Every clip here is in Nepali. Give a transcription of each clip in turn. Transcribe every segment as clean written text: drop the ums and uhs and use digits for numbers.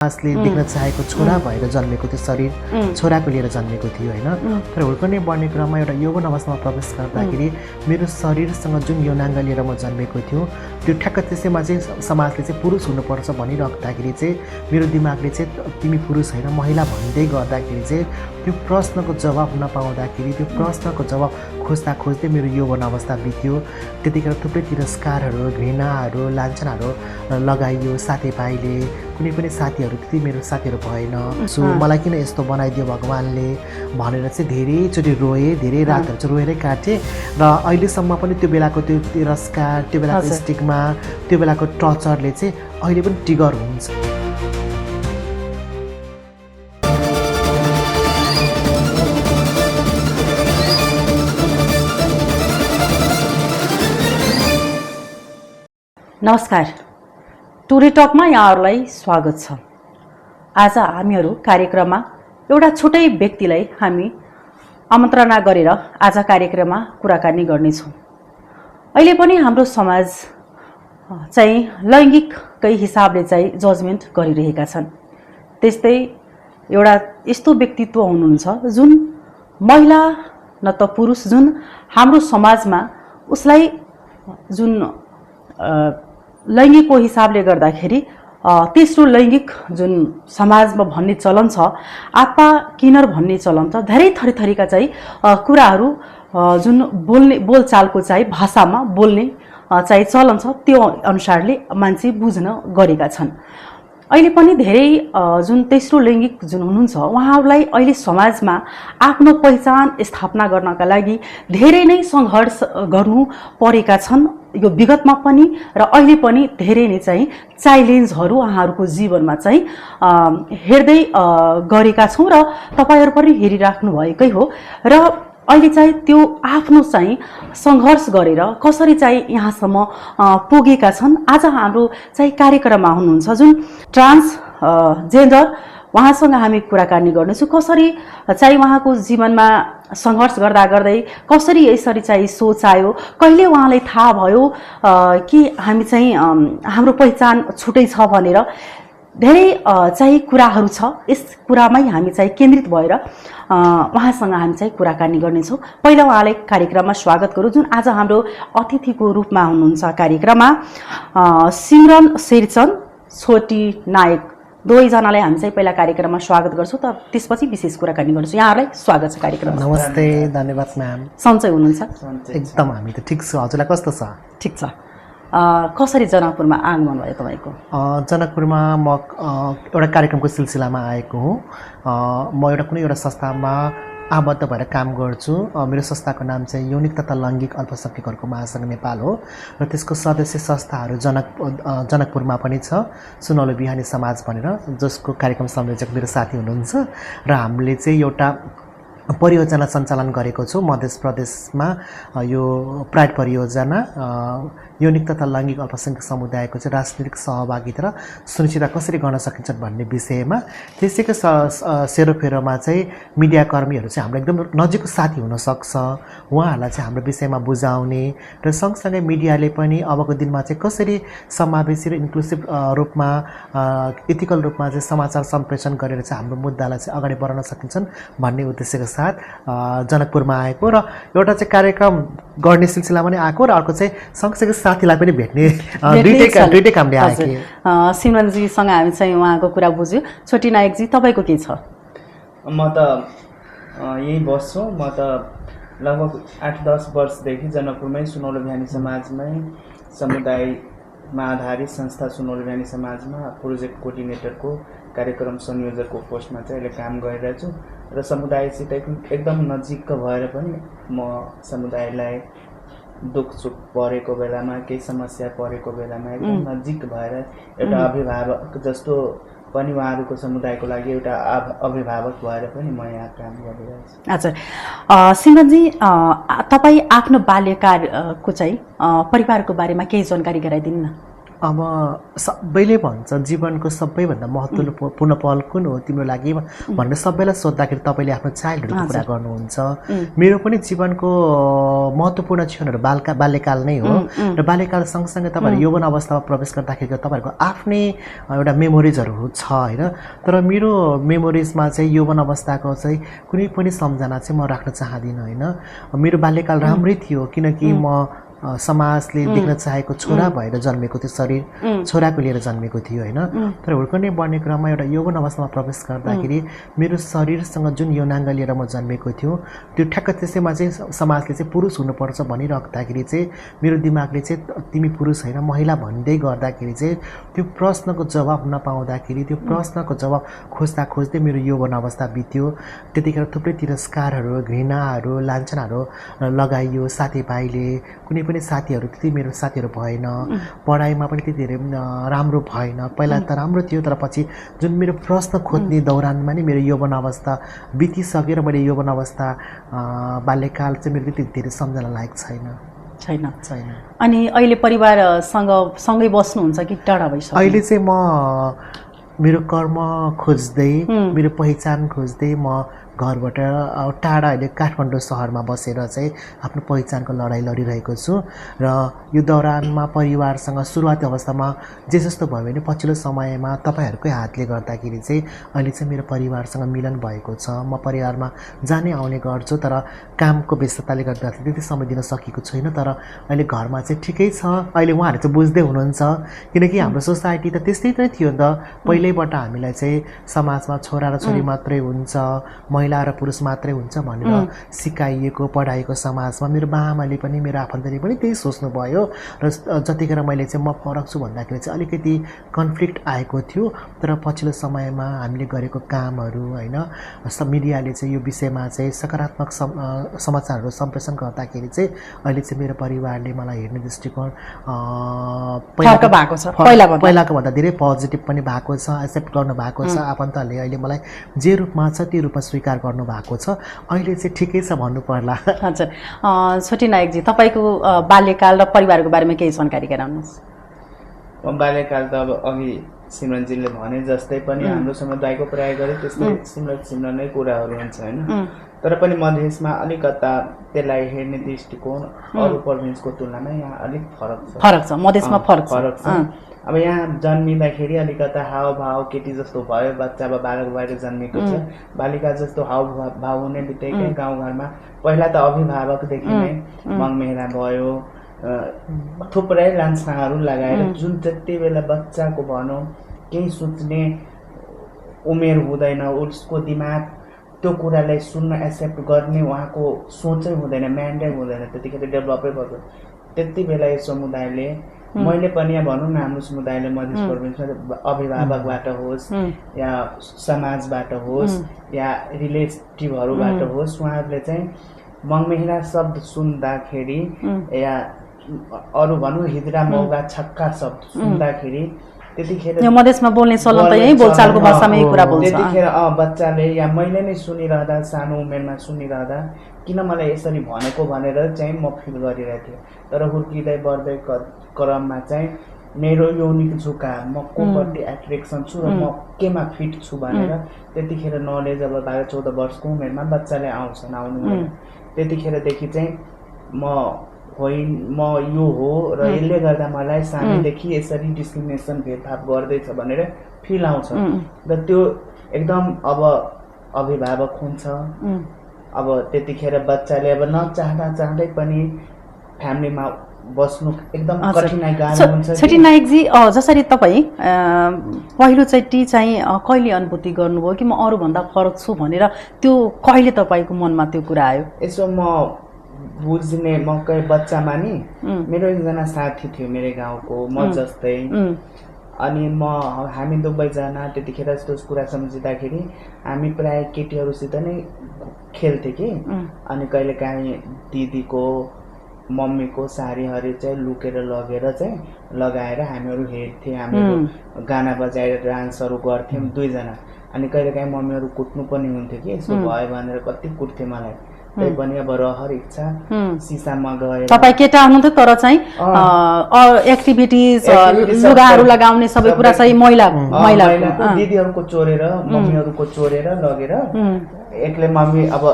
समाजले देख्न चाहेको छोरा भएर जन्मेको त्यो शरीर छोराको लिएर जन्मेको थियो हैन। तर हुर्कने बढ्ने क्रममा एउटा यौवन अवस्थामा प्रवेश गर्दाखेरि मेरो शरीरसँग जुन यौनाङ्ग लिएर म जन्मेको थियो त्यो ठ्याक्क त्यसैमा चाहिँ समाजले चाहिँ पुरुष हुनुपर्छ भनिराख्दाखेरि चाहिँ मेरो दिमागले चाहिँ तिमी पुरुष हैन महिला भन्दै गर्दाखेरि चाहिँ त्यो प्रश्नको जवाब नपाउँदाखेरि त्यो प्रश्नको जवाब खोज्दा खोज्दै मेरो यौवन अवस्था बित्यो। त्यतिखेर थुप्रै तिरस्कारहरू घृणाहरू लाञ्छनाहरू लगाइयो साथीभाइले, कुनै पनि साथीहरू त्यति मेरो साथीहरू भएन। सो मलाई किन यस्तो बनाइदियो भगवान्ले भनेर चाहिँ धेरैचोटि रोएँ, धेरै रातहरू चाहिँ रोएरै काटेँ। र अहिलेसम्म पनि त्यो बेलाको त्यो तिरस्कार, त्यो बेलाको स्टिग्मा, त्यो बेलाको टर्चरले चाहिँ अहिले पनि ट्रिगर हुन्छ। नमस्कार, टुडे टकमा यहाँहरूलाई स्वागत छ। आज हामीहरू कार्यक्रममा एउटा छुट्टै व्यक्तिलाई हामी आमन्त्रणा गरेर आज कार्यक्रममा कुराकानी गर्नेछौँ। अहिले पनि हाम्रो समाज चाहिँ लैङ्गिककै हिसाबले चाहिँ जजमेन्ट गरिरहेका छन्। त्यस्तै एउटा यस्तो व्यक्तित्व हुनुहुन्छ जुन महिला न त पुरुष, जुन हाम्रो समाजमा उसलाई जुन लैङ्गिकको हिसाबले गर्दाखेरि तेस्रो लैङ्गिक जुन समाजमा भन्ने चलन छ, आत्मा किन्नर भन्ने चलन छ। धेरै थरीका चाहिँ कुराहरू जुन बोलचालको चाहिँ भाषामा बोल्ने चाहिँ चलन छ, त्यो अनुसारले मान्छे बुझ्न गरेका छन्। अहिले पनि धेरै जुन तेस्रो लैङ्गिक जुन हुनुहुन्छ उहाँहरूलाई अहिले समाजमा आफ्नो पहिचान स्थापना गर्नका लागि धेरै नै सङ्घर्ष गर्नु परेका छन्। यो विगतमा पनि र अहिले पनि धेरै नै चाहिँ च्यालेन्जहरू उहाँहरूको जीवनमा चाहिँ हेर्दै गरेका छौँ र तपाईँहरू पनि हेरिराख्नु भएकै हो। र अहिले चाहिँ त्यो आफ्नो चाहिँ सङ्घर्ष गरेर कसरी चाहिँ यहाँसम्म पुगेका छन्। आज हाम्रो चाहिँ कार्यक्रममा हुनुहुन्छ जुन ट्रान्स जेन्डर, उहाँसँग हामी कुराकानी गर्नेछौँ। कसरी चाहिँ उहाँको जीवनमा सङ्घर्ष गर्दा गर्दै कसरी यसरी चाहिँ सोच आयो, कहिले उहाँलाई थाहा भयो कि हामी चाहिँ हाम्रो पहिचान छुट्टै छ भनेर। धेरै चाहिँ कुराहरू छ, यस कुरामै हामी चाहिँ केन्द्रित भएर उहाँसँग हामी चाहिँ कुराकानी गर्नेछौँ। पहिला उहाँलाई कार्यक्रममा स्वागत गरौँ। जुन आज हाम्रो अतिथिको रूपमा हुनुहुन्छ कार्यक्रममा सिमरन शेरचन, छोटी नायक, दुवैजनालाई हामी चाहिँ पहिला कार्यक्रममा स्वागत गर्छौँ, त त्यसपछि विशेष कुराकानी गर्छौँ। यहाँहरूलाई स्वागत छ कार्यक्रममा। नमस्ते, धन्यवाद म्याम। सन्चै हुनुहुन्छ? एकदम हामी त ठिक छु। हजुरलाई कस्तो छ? ठिक छ। कसरी जनकपुरमा आगमन भयो तपाईँको? जनकपुरमा म एउटा कार्यक्रमको सिलसिलामा आएको हुँ। म कुनै एउटा संस्थामा आबद्ध भएर काम गर्छु। मेरो संस्थाको नाम चाहिँ यौनिक तथा लैङ्गिक अल्पसंख्यकहरूको महासङ्घ नेपाल हो र त्यसको सदस्य संस्थाहरू जनकपुरमा पनि छ, सुनौलो बिहानी समाज भनेर, जसको कार्यक्रम संयोजक मेरो साथी हुनुहुन्छ। र हामीले चाहिँ एउटा परियोजना सञ्चालन गरेको छु मध्य प्रदेशमा। यो प्राइड परियोजना यौनिक तथा लैङ्गिक अल्पसंख्यक समुदायको चाहिँ राजनीतिक सहभागिता र सुनिश्चितता कसरी गर्न सकिन्छ भन्ने विषयमा। त्यसैको सेरोफेरोमा चाहिँ मिडियाकर्मीहरू चाहिँ हाम्रो एकदम नजिकको साथी हुनसक्छ, उहाँहरूलाई चाहिँ हाम्रो विषयमा बुझाउने र सँगसँगै मिडियाले पनि अबको दिनमा चाहिँ कसरी समावेशी र इन्क्लुसिभ रूपमा एथिकल रूपमा चाहिँ समाचार सम्प्रेषण गरेर चाहिँ हाम्रो मुद्दालाई चाहिँ अगाडि बढाउन सकिन्छन् भन्ने उद्देश्यको साथ जनकपुरमा आएको र एउटा चाहिँ कार्यक्रम गर्ने सिलसिलामा नै आएको र अर्को चाहिँ सँगसँगै साथीलाई पनि भेट्ने दुईटै कामले आएको। सिमरनजीसँग हामी चाहिँ उहाँको कुरा बुझ्यौँ। छोटी नायकजी, तपाईँको के छ? म त यहीँ बस्छु। म त लगभग 8-10 वर्षदेखि जनकपुरमै सुनौलो बिहानी समाजमै समुदायमा आधारित संस्था सुनौलो बिहानी समाजमा प्रोजेक्ट कोअर्डिनेटरको कार्यक्रम संयोजकको पोस्टमा चाहिँ अहिले काम गरिरहेको छु र समुदायसित एकदम नजिक भएर पनि म समुदायलाई दुःख सुख परेको बेलामा, केही समस्या परेको बेलामा एकदम नजिक भएर एउटा अभिभावक जस्तो पनि उहाँहरूको समुदायको लागि एउटा अभिभावक भएर पनि म यहाँ काम गरिरहेको छु। हजुर, सिमरनजी, तपाईँ आफ्नो बाल्यकालको चाहिँ परिवारको बारेमा केही जानकारी गराइदिनु न। अब सबैले भन्छ जीवनको सबैभन्दा महत्त्वपूर्ण पल कुन हो तिम्रो लागि भनेर सबैलाई सोद्धाखेरि तपाईँले आफ्नो चाइल्डहुडको कुरा गर्नुहुन्छ। मेरो पनि जीवनको महत्त्वपूर्ण क्षणहरू बाल्यकाल नै हो र बाल्यकाल सँगसँगै तपाईँहरू यौवन अवस्थामा प्रवेश गर्दाखेरि तपाईँहरूको आफ्नै एउटा मेमोरिजहरू छ होइन। तर मेरो मेमोरिजमा चाहिँ यौवन अवस्थाको चाहिँ कुनै पनि सम्झना चाहिँ म राख्न चाहदिनँ होइन। मेरो बाल्यकाल राम्रै थियो किनकि म समाजले देख्न चाहेको छोरा भएर जन्मेको थियो, शरीर छोराको लिएर जन्मेको थियो होइन। तर हुर्कने बढ्ने क्रममा एउटा यौवन अवस्थामा प्रवेश गर्दाखेरि मेरो शरीरसँग जुन यौनाङ्ग लिएर म जन्मेको थियो त्यो ठ्याक्क त्यसैमा चाहिँ समाजले चाहिँ पुरुष हुनुपर्छ भनिराख्दाखेरि चाहिँ मेरो दिमागले चाहिँ तिमी पुरुष होइन महिला भन्दै गर्दाखेरि चाहिँ त्यो प्रश्नको जवाब नपाउँदाखेरि त्यो प्रश्नको जवाब खोज्दा खोज्दै मेरो यौवन अवस्था बित्यो। त्यतिखेर थुप्रै तिरस्कारहरू, घृणाहरू, लाञ्छनाहरू लगाइयो। साथीभाइले कुनै पनि साथीहरू त्यति मेरो साथीहरू भएन, पढाइमा पनि त्यति धेरै राम्रो भएन। पहिला त राम्रो थियो तर पछि जुन मेरो प्रश्न खोज्ने दौरानमा नै मेरो यौवन अवस्था बितिसकेर मैले यौवन अवस्था बाल्यकाल चाहिँ मेरो त्यति धेरै सम्झना लायक छैन। अनि अहिले परिवारसँग सँगै बस्नुहुन्छ कि टाढा भइसक्यो? अहिले चाहिँ म मेरो कर्म खोज्दै मेरो पहिचान खोज्दै म घरबाट टाढा अहिले काठमाडौँ सहरमा बसेर चाहिँ आफ्नो पहिचानको लडाइँ लडिरहेको छु। र यो दौरानमा परिवारसँग सुरुवाती अवस्थामा जे जस्तो भयो भने पछिल्लो समयमा तपाईँहरूकै हातले गर्दाखेरि चाहिँ अहिले चाहिँ मेरो परिवारसँग मिलन भएको छ। म परिवारमा जाने आउने गर्छु तर कामको व्यस्तताले गर्दाखेरि त्यति समय दिन सकेको छैन। तर अहिले घरमा चाहिँ ठिकै छ। अहिले उहाँहरू चाहिँ बुझ्दै हुनुहुन्छ किनकि हाम्रो सोसाइटी त त्यस्तै नै थियो नि त। पहिल्यैबाट हामीलाई चाहिँ समाजमा छोरा र छोरी मात्रै हुन्छ, महिला र पुरुष मात्रै हुन्छ भनेर सिकाइएको पढाइएको समाजमा मेरो बाआमाले पनि मेरो आफन्तले पनि त्यही सोच्नुभयो। र जतिखेर मैले चाहिँ म फरक छु भन्दाखेरि चाहिँ अलिकति कन्फ्लिक्ट आएको थियो। तर पछिल्लो समयमा हामीले गरेको कामहरू होइन मिडियाले चाहिँ यो विषयमा चाहिँ सकारात्मक समाचारहरू सम्प्रेषण गर्दाखेरि चाहिँ अहिले चाहिँ मेरो परिवारले मलाई हेर्ने दृष्टिकोण पहिलाको भन्दा धेरै पोजिटिभ पनि भएको छ, एक्सेप्ट गर्नु भएको छ। आफन्तहरूले अहिले मलाई जे रूपमा छ त्यो रूपमा स्वीकार गर्नु भएको छ। अहिले चाहिँ ठिकै छ भन्नु पर्ला। हजुर, छोटी नायकजी तपाईँको बाल्यकाल र परिवारको बारेमा केही जानकारी गराउनुहोस्। बाल्यकाल त अब अघि सिमरनजीले भने जस्तै पनि हाम्रो समुदायको प्राय गरी त्यस्तै सिमरन नै कुराहरू हुन्छ होइन। तर पनि मधेसमा अलिकता त्यसलाई हेर्ने दृष्टिकोण अरू प्रोभिन्सको तुलनामा यहाँ अलिक फरक छ। मधेसमा फरक छ। अब यहाँ जन्मिँदाखेरि अलिकता हावभाव केटी जस्तो भयो, बच्चा अब बालक भएर जन्मेको छ, बालिका जस्तो हावभाव हुने बित्तिकै गाउँघरमा पहिला त अभिभावकदेखि नै मङमेरा भयो, थुप्रै लान्छनाहरू लगाएर जुन जति बेला बच्चाको भनौँ केही सोच्ने उमेर हुँदैन, उसको दिमाग त्यो कुरालाई सुन्न एक्सेप्ट गर्ने उहाँको सोचै हुँदैन, माइन्डै हुँदैन, त्यतिखेर डेभलपै भएको। त्यति बेला यो समुदायले मैले पनि यहाँ भनौँ न हाम्रो समुदायले मधेस प्रोभिन्समा अभिभावकबाट होस् या समाजबाट होस् या रिलेटिभहरूबाट होस् उहाँहरूले चाहिँ मङमेरा शब्द सुन्दाखेरि या अरू भनौँ हिजरा मौगा छक्का शब्द सुन्दाखेरि त्यतिखेर मधेसमा बोल्ने चलन त यही बोलचालको भाषामै कुरा बोल्छ। त्यतिखेर बच्चाले या मैले नै सुनिरहँदा सानो उमेरमा सुनिरहँदा किन मलाई यसरी भनेको भनेर चाहिँ म फिल गरिरहेको थिएँ। तर हुर्किँदै बढ्दै क्रममा चाहिँ मेरो यौनिक झुका म कोपट्टि एट्र्याक्सन छु र म केमा फिट छु भनेर त्यतिखेर नलेज अब 12-14 वर्षको उमेरमा बच्चाले आउनु त्यतिखेरदेखि चाहिँ म यो हो र यसले गर्दा मलाई सानैदेखि यसरी डिस्क्रिमिनेसन भेदभाव गर्दैछ भनेर फिल आउँछ। र त्यो एकदम अब अभिभावक हुन्छ। अब त्यतिखेर बच्चाले अब नचाहँदै पनि फ्यामिलीमा बस्नु एकदम कठिनाइ गाह्रो हुन्छ। छोटी नायकजी, जसरी तपाईँ पहिलोचोटि चाहिँ कहिले अनुभूति गर्नुभयो कि म अरूभन्दा फरक छु भनेर, त्यो कहिले तपाईँको मनमा त्यो कुरा आयो? यसो म बुझ्ने मकै बच्चामा नि मेरो एकजना साथी थियो मेरो गाउँको म जस्तै, अनि हामी दुवैजना त्यतिखेर यस्तो कुरा सम्झिँदाखेरि हामी प्राय केटीहरूसित नै खेल्थ्यौँ कि। अनि कहिलेकाहीँ दिदीको मम्मीको साडीहरू चाहिँ लुकेर लगेर चाहिँ लगाएर हामीहरू हेर्थ्यौँ, हामीहरू गाना बजाएर डान्सहरू गर्थ्यौँ दुईजना। अनि कहिलेकाहीँ मम्मीहरू कुट्नु पनि हुन्थ्यो कि यस्तो भयो भनेर कति कुट्थ्यो मलाई। त्यही पनि अब रहर इच्छा सिसामा गएर तपाईँ केटा हुनुहुन्थ्यो तर चाहिँ एक्टिभिटिज लुगाहरू लगाउने सबै कुरा चाहिँ महिलाको दिदीहरूको चोरेर मम्मीहरूको चोरेर लगेर एक्लै मम्मी अब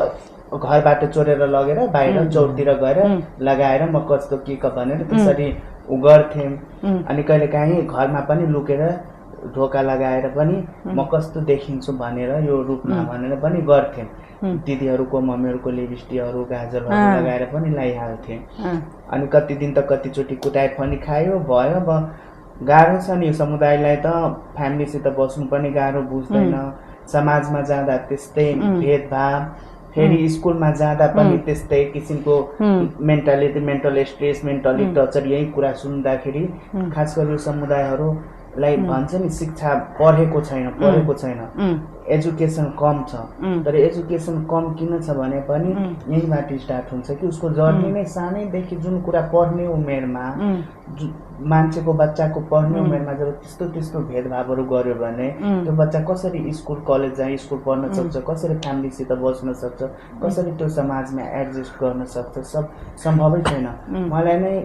घरबाट चोरेर लगेर बाहिर चौरतिर गएर लगाएर म कस्तो के भनेर त्यसरी उ गर्थेँ। अनि कहिलेकाहीँ घरमा पनि लुकेर ढोका लगाएर पनि म कस्तो देखिन्छु भनेर यो रूपमा भनेर पनि गर्थेँ। दिदीहरूको मम्मीहरूको लिपस्टिकहरू गाजरहरू लगाएर पनि लगाइहाल्थेँ। अनि कति दिन त कतिचोटि कुटाइ पनि खायो भयो। अब गाह्रो छ नि यो समुदायलाई त फ्यामिलीसित बस्नु पनि गाह्रो बुझ्दैन। समाजमा जाँदा त्यस्तै भेदभाव, फेरि स्कुलमा जाँदा पनि त्यस्तै किसिमको मेन्टल स्ट्रेस, मेन्टली टर्चर यही कुरा सुन्दाखेरि खास गरी यो समुदायहरूलाई भन्छ नि शिक्षा पढेको छैन, एजुकेसन कम छ। तर एजुकेसन कम किन छ भने पनि यहीँबाट स्टार्ट हुन्छ कि उसको जर्नी नै सानैदेखि जुन कुरा पढ्ने उमेरमा मान्छेको बच्चाको पढ्ने उमेरमा जब त्यस्तो भेदभावहरू गर्यो भने त्यो बच्चा कसरी स्कुल कलेज जाँ स्कुल पढ्न सक्छ, कसरी फ्यामिलीसित बस्न सक्छ, कसरी त्यो समाजमा एडजस्ट गर्न सक्छ, सब सम्भवै छैन। मलाई नै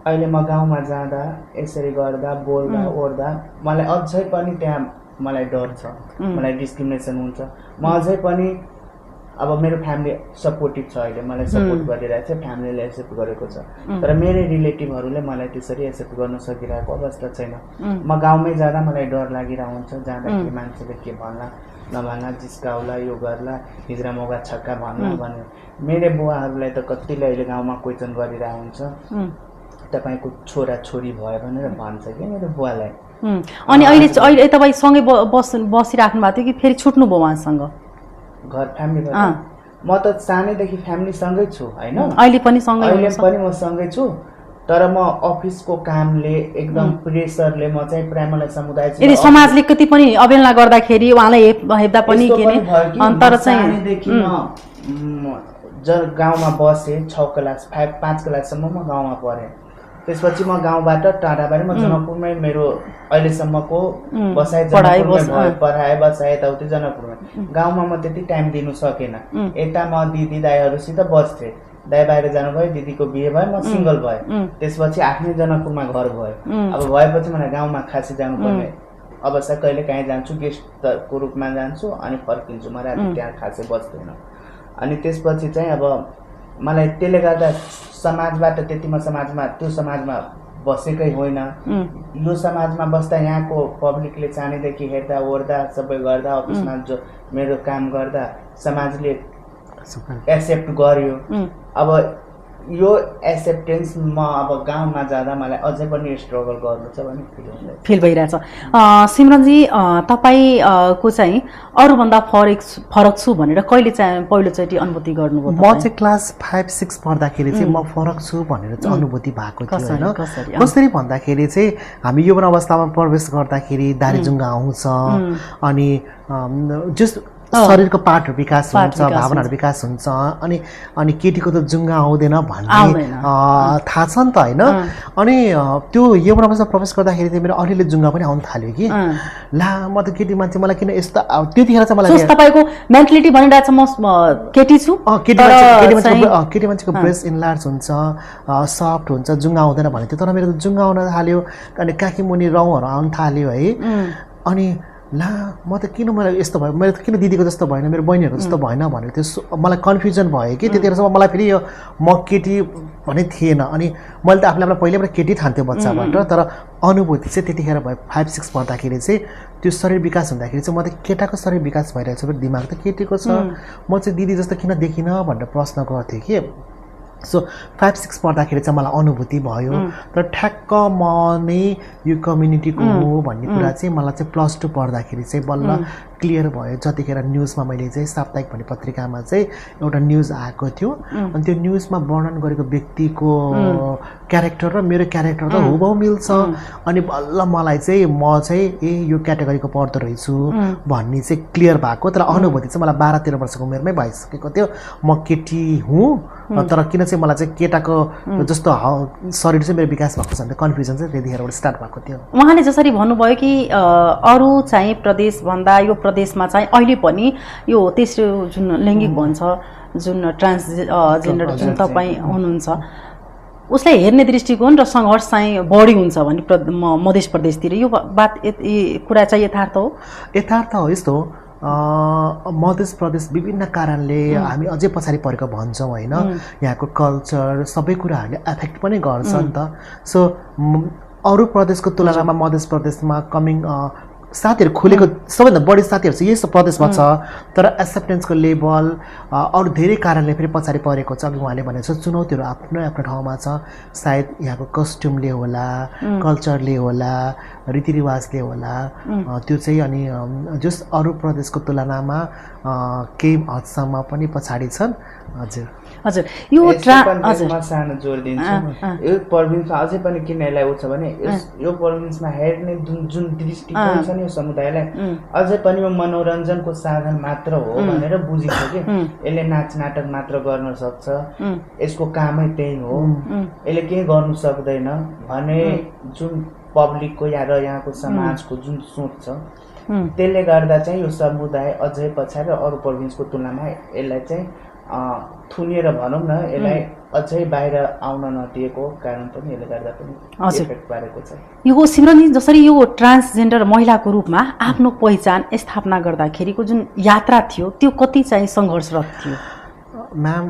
अहिले म गाउँमा जाँदा यसरी गर्दा बोल्दा ओर्दा मलाई अझै पनि त्यहाँ मलाई डर छ, मलाई डिस्क्रिमिनेसन हुन्छ। म अझै पनि अब मेरो फ्यामिली सपोर्टिभ छ, अहिले मलाई सपोर्ट गरिरहेको छ, फ्यामिलीले एक्सेप्ट गरेको छ। तर मेरो रिलेटिभहरूले मलाई त्यसरी एक्सेप्ट गर्न सकिरहेको अवस्था छैन। म गाउँमै जाँदा मलाई डर लागिरहेको हुन्छ, जाँदाखेरि मान्छेले के भन्ला नभन्ला, जिस्काउला, यो गर्ला, हिजरा मौका छक्का भन्ला भनेर। मेरो बुवाहरूलाई त कतिले अहिले गाउँमा क्वेसन गरिरहेको हुन्छ, तपाईँको छोरा छोरी भयो भनेर भन्छ कि मेरो बुवालाई। अनि अहिले तपाईँ सँगै बसिराख्नु भएको थियो कि फेरि छुट्नुभयो उहाँसँग? घर फ्यामिली म त सानैदेखि फ्यामिलीसँगै छु होइन, अहिले पनि म सँगै छु। तर म अफिसको कामले एकदम प्रेसरले म चाहिँ प्राय मलाई समुदाय यदि समाजले कति पनि अवहेलना गर्दाखेरि उहाँलाई हेप्दा पनि के ने तर सानैदेखि म गाउँमा बसेँ 5 क्लाससम्म म गाउँमा पढेँ। त्यसपछि म गाउँबाट टाढा भएर म जनकपुरमै मेरो अहिलेसम्मको बसाइ पढाइ बसाइ यताउति जनकपुरमै। गाउँमा म त्यति टाइम दिनु सकेन। यता म दिदी दाईहरूसित बस्थेँ, दाई बाहिर जानुभयो, दिदीको बिहे भयो, म सिङ्गल भएँ। त्यसपछि आफ्नै जनकपुरमा घर भयो। अब भएपछि मलाई गाउँमा खासै जानुपर्ने अवस्था, कहिले काहीँ जान्छु गेस्टको रूपमा जान्छु अनि फर्किन्छु, म राति त्यहाँ खासै बस्दैन। अनि त्यसपछि चाहिँ अब मलाई त्यसले गर्दा समाजबाट त्यति म त्यो समाजमा बसेकै होइन। यो समाजमा बस्दा यहाँको पब्लिकले सानैदेखि हेर्दा ओर्दा सबै गर्दा अफिसमा जो मेरो काम गर्दा समाजले एक्सेप्ट गर्यो। अब यो एक्सेप्टेन्स म अब गाउँमा जाँदा मलाई अझै पनि स्ट्रगल गर्नु छ भन्ने फिल भइरहेछ। सिमरनजी, तपाईँको चाहिँ अरूभन्दा फरक छु भनेर कहिले चाहिँ पहिलोचोटि अनुभूति गर्नुभयो? म चाहिँ क्लास 5-6 पढ्दाखेरि चाहिँ म फरक छु भनेर चाहिँ अनुभूति भएको थियो होइन। कसरी भन्दाखेरि चाहिँ हामी यौवन अवस्थामा प्रवेश गर्दाखेरि दारीजुङ्गा आउँछ, अनि जस शरीरको पार्टहरू विकास हुन्छ, भावनाहरू विकास हुन्छ, अनि केटीको त जुङ्गा आउँदैन भन्ने थाहा छ नि त होइन। अनि त्यो यौवन अवस्थामा प्रवेश गर्दाखेरि चाहिँ मेरो अलिअलि जुङ्गा पनि आउनु थाल्यो कि ला म त केटी मान्छे, मलाई किन यस्तो त्यतिखेर चाहिँ मलाई तपाईँको मेन्टालिटी भनिरहेछ म केटी छु। केटी मान्छेको ब्रेस्ट इन्लार्ज हुन्छ, सफ्ट हुन्छ, जुङ्गा आउँदैन भनेको थियो। तर मेरो त जुङ्गा आउन थाल्यो, अनि काखी मुनि रौँहरू आउनु थाल्यो है। अनि ला म त किन मलाई यस्तो भयो, मेरो त किन दिदीको जस्तो भएन, मेरो बहिनीहरूको जस्तो भएन भनेर त्यो मलाई कन्फ्युजन भयो कि त्यतिखेरसम्म मलाई फेरि यो म केटी भन्ने थिएन। अनि मैले त आफूले पहिल्यैबाट केटी ठान्थेँ बच्चाबाट। तर अनुभूति चाहिँ त्यतिखेर भयो 5-6 पढ्दाखेरि चाहिँ त्यो शरीर विकास हुँदाखेरि चाहिँ म त केटाको शरीर विकास भइरहेको छ, दिमाग त केटीको छ, म चाहिँ दिदी जस्तो किन देखिनँ भनेर प्रश्न गर्थेँ कि। सो 5-6 पढ्दाखेरि चाहिँ मलाई अनुभूति भयो। तर ठ्याक्क म नै यो कम्युनिटीको हो भन्ने कुरा चाहिँ मलाई चाहिँ +2 पढ्दाखेरि चाहिँ बल्ल क्लियर भयो। जतिखेर न्युजमा मैले चाहिँ साप्ताहिक भन्ने पत्रिकामा चाहिँ एउटा न्युज आएको थियो, अनि त्यो न्युजमा वर्णन गरेको व्यक्तिको क्यारेक्टर र मेरो क्यारेक्टर त हुबहु मिल्छ। अनि बल्ल मलाई चाहिँ म चाहिँ यो क्याटेगोरीको पर्दो रहेछु भन्ने चाहिँ क्लियर भएको। तर अनुभूति चाहिँ मलाई 12-13 वर्षको उमेरमै भइसकेको थियो। म केटी हुँ, तर किन चाहिँ मलाई चाहिँ केटाको जस्तो शरीर चाहिँ मेरो विकास भएको छ भने कन्फ्युजन चाहिँ त्यतिखेरबाट स्टार्ट भएको थियो। उहाँले जसरी भन्नुभयो कि अरू चाहिँ प्रदेशभन्दा यो प्रदेशमा चाहिँ अहिले पनि यो तेस्रो जुन लैङ्गिक भन्छ जुन ट्रान्सजेन्डर जुन तपाईँ हुनुहुन्छ उसलाई हेर्ने दृष्टिकोण र सङ्घर्ष चाहिँ बढी हुन्छ भने मध्य प्रदेशतिर यो बात कुरा चाहिँ यथार्थ हो? यथार्थ हो। यस्तो हो मध्य प्रदेश विभिन्न कारणले हामी अझै पछाडि परेको भन्छौँ होइन। यहाँको कल्चर सबै कुराहरूले एफेक्ट पनि गर्छ नि त। सो अरू प्रदेशको तुलनामा मध्य प्रदेशमा साथीहरू खुलेको सबैभन्दा बढी साथीहरू चाहिँ यस्तो प्रदेशमा छ, तर एक्सेप्टेन्सको लेभल अरू धेरै कारणले फेरि पछाडि परेको छ। अघि उहाँले भनेको छ चुनौतीहरू आफ्नो आफ्नो ठाउँमा छ। सायद यहाँको कस्ट्युमले होला, कल्चरले होला, रीतिरिवाजले होला, त्यो चाहिँ अनि जस अरू प्रदेशको तुलनामा केही हदसम्म पनि पछाडि छन्। हजुर हजुर यो सानो जोड दिन्छु। यो प्रोभिन्समा अझै पनि किन यसलाई उ छ भने यो प्रोभिन्समा हेर्ने जुन दृष्टिकोण छ नि यो समुदायलाई अझै पनि यो मनोरञ्जनको साधन मात्र हो भनेर बुझिन्छ कि यसले नाच नाटक मात्र गर्न सक्छ, यसको कामै त्यही हो, यसले केही गर्नु सक्दैन भने जुन पब्लिकको र यहाँको समाजको जुन सोच छ त्यसले गर्दा चाहिँ यो समुदाय अझै पछाडि अरू प्रोभिन्सको तुलनामा यसलाई चाहिँ थुनिएर भनौँ न, यसलाई अझै बाहिर आउन नदिएको कारण पनि यसले गर्दा पनि इफेक्ट पारेको छ। यो सिमरनजी जसरी यो ट्रान्सजेन्डर महिलाको रूपमा आफ्नो पहिचान स्थापना गर्दाखेरिको जुन यात्रा थियो त्यो कति चाहिँ सङ्घर्षरत थियो? म्याम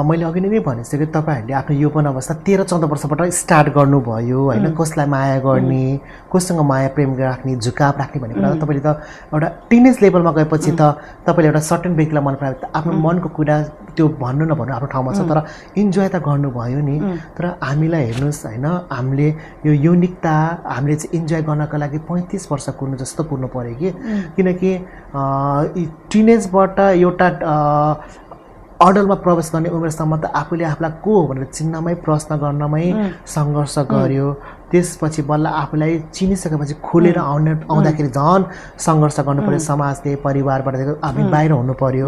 मैले अघि नै भनिसकेँ तपाईँहरूले आफ्नो यौवन अवस्था 13-14 वर्षबाट स्टार्ट गर्नुभयो होइन। कसलाई माया गर्ने, कोसँग माया प्रेम राख्ने, झुकाव राख्ने भन्ने कुरा तपाईँले त एउटा टिनेज लेभलमा गएपछि त तपाईँले एउटा सर्टेन व्यक्तिलाई मन परायो आफ्नो मनको कुरा त्यो भन्नु नभन्नु आफ्नो ठाउँमा छ, तर इन्जोय त गर्नुभयो नि। तर हामीलाई हेर्नुहोस् होइन, हामीले यो युनिकता हामीले चाहिँ इन्जोय गर्नको लागि 35 वर्ष कुर्नु जस्तो कुर्नु पऱ्यो कि, किनकि टिनेजबाट एउटा अडलमा प्रवेश गर्ने उमेरसम्म त आफूले आफूलाई को हो भनेर चिन्नमै प्रश्न गर्नमै सङ्घर्ष गर्यो। त्यसपछि बल्ल आफूलाई चिनिसकेपछि खुलेर आउँदाखेरि झन् सङ्घर्ष गर्नु पर्यो। समाजले परिवारबाट हामी बाहिर हुनु पर्यो,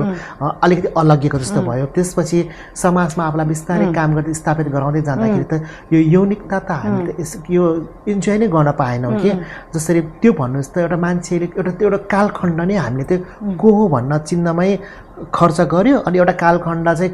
अलिकति अलग्गिएको जस्तो भयो। त्यसपछि समाजमा आफूलाई बिस्तारै काम गर्दै स्थापित गराउँदै जाँदाखेरि त यो यौनिकता त हामी त यो इन्जोय नै गर्न पाएनौँ कि। जसरी त्यो भन्नुहोस् त एउटा मान्छेले एउटा कालखण्ड नै हामीले त्यो को हो भन्न चिन्नमै खर्च गर्यो, अनि एउटा कालखण्ड चाहिँ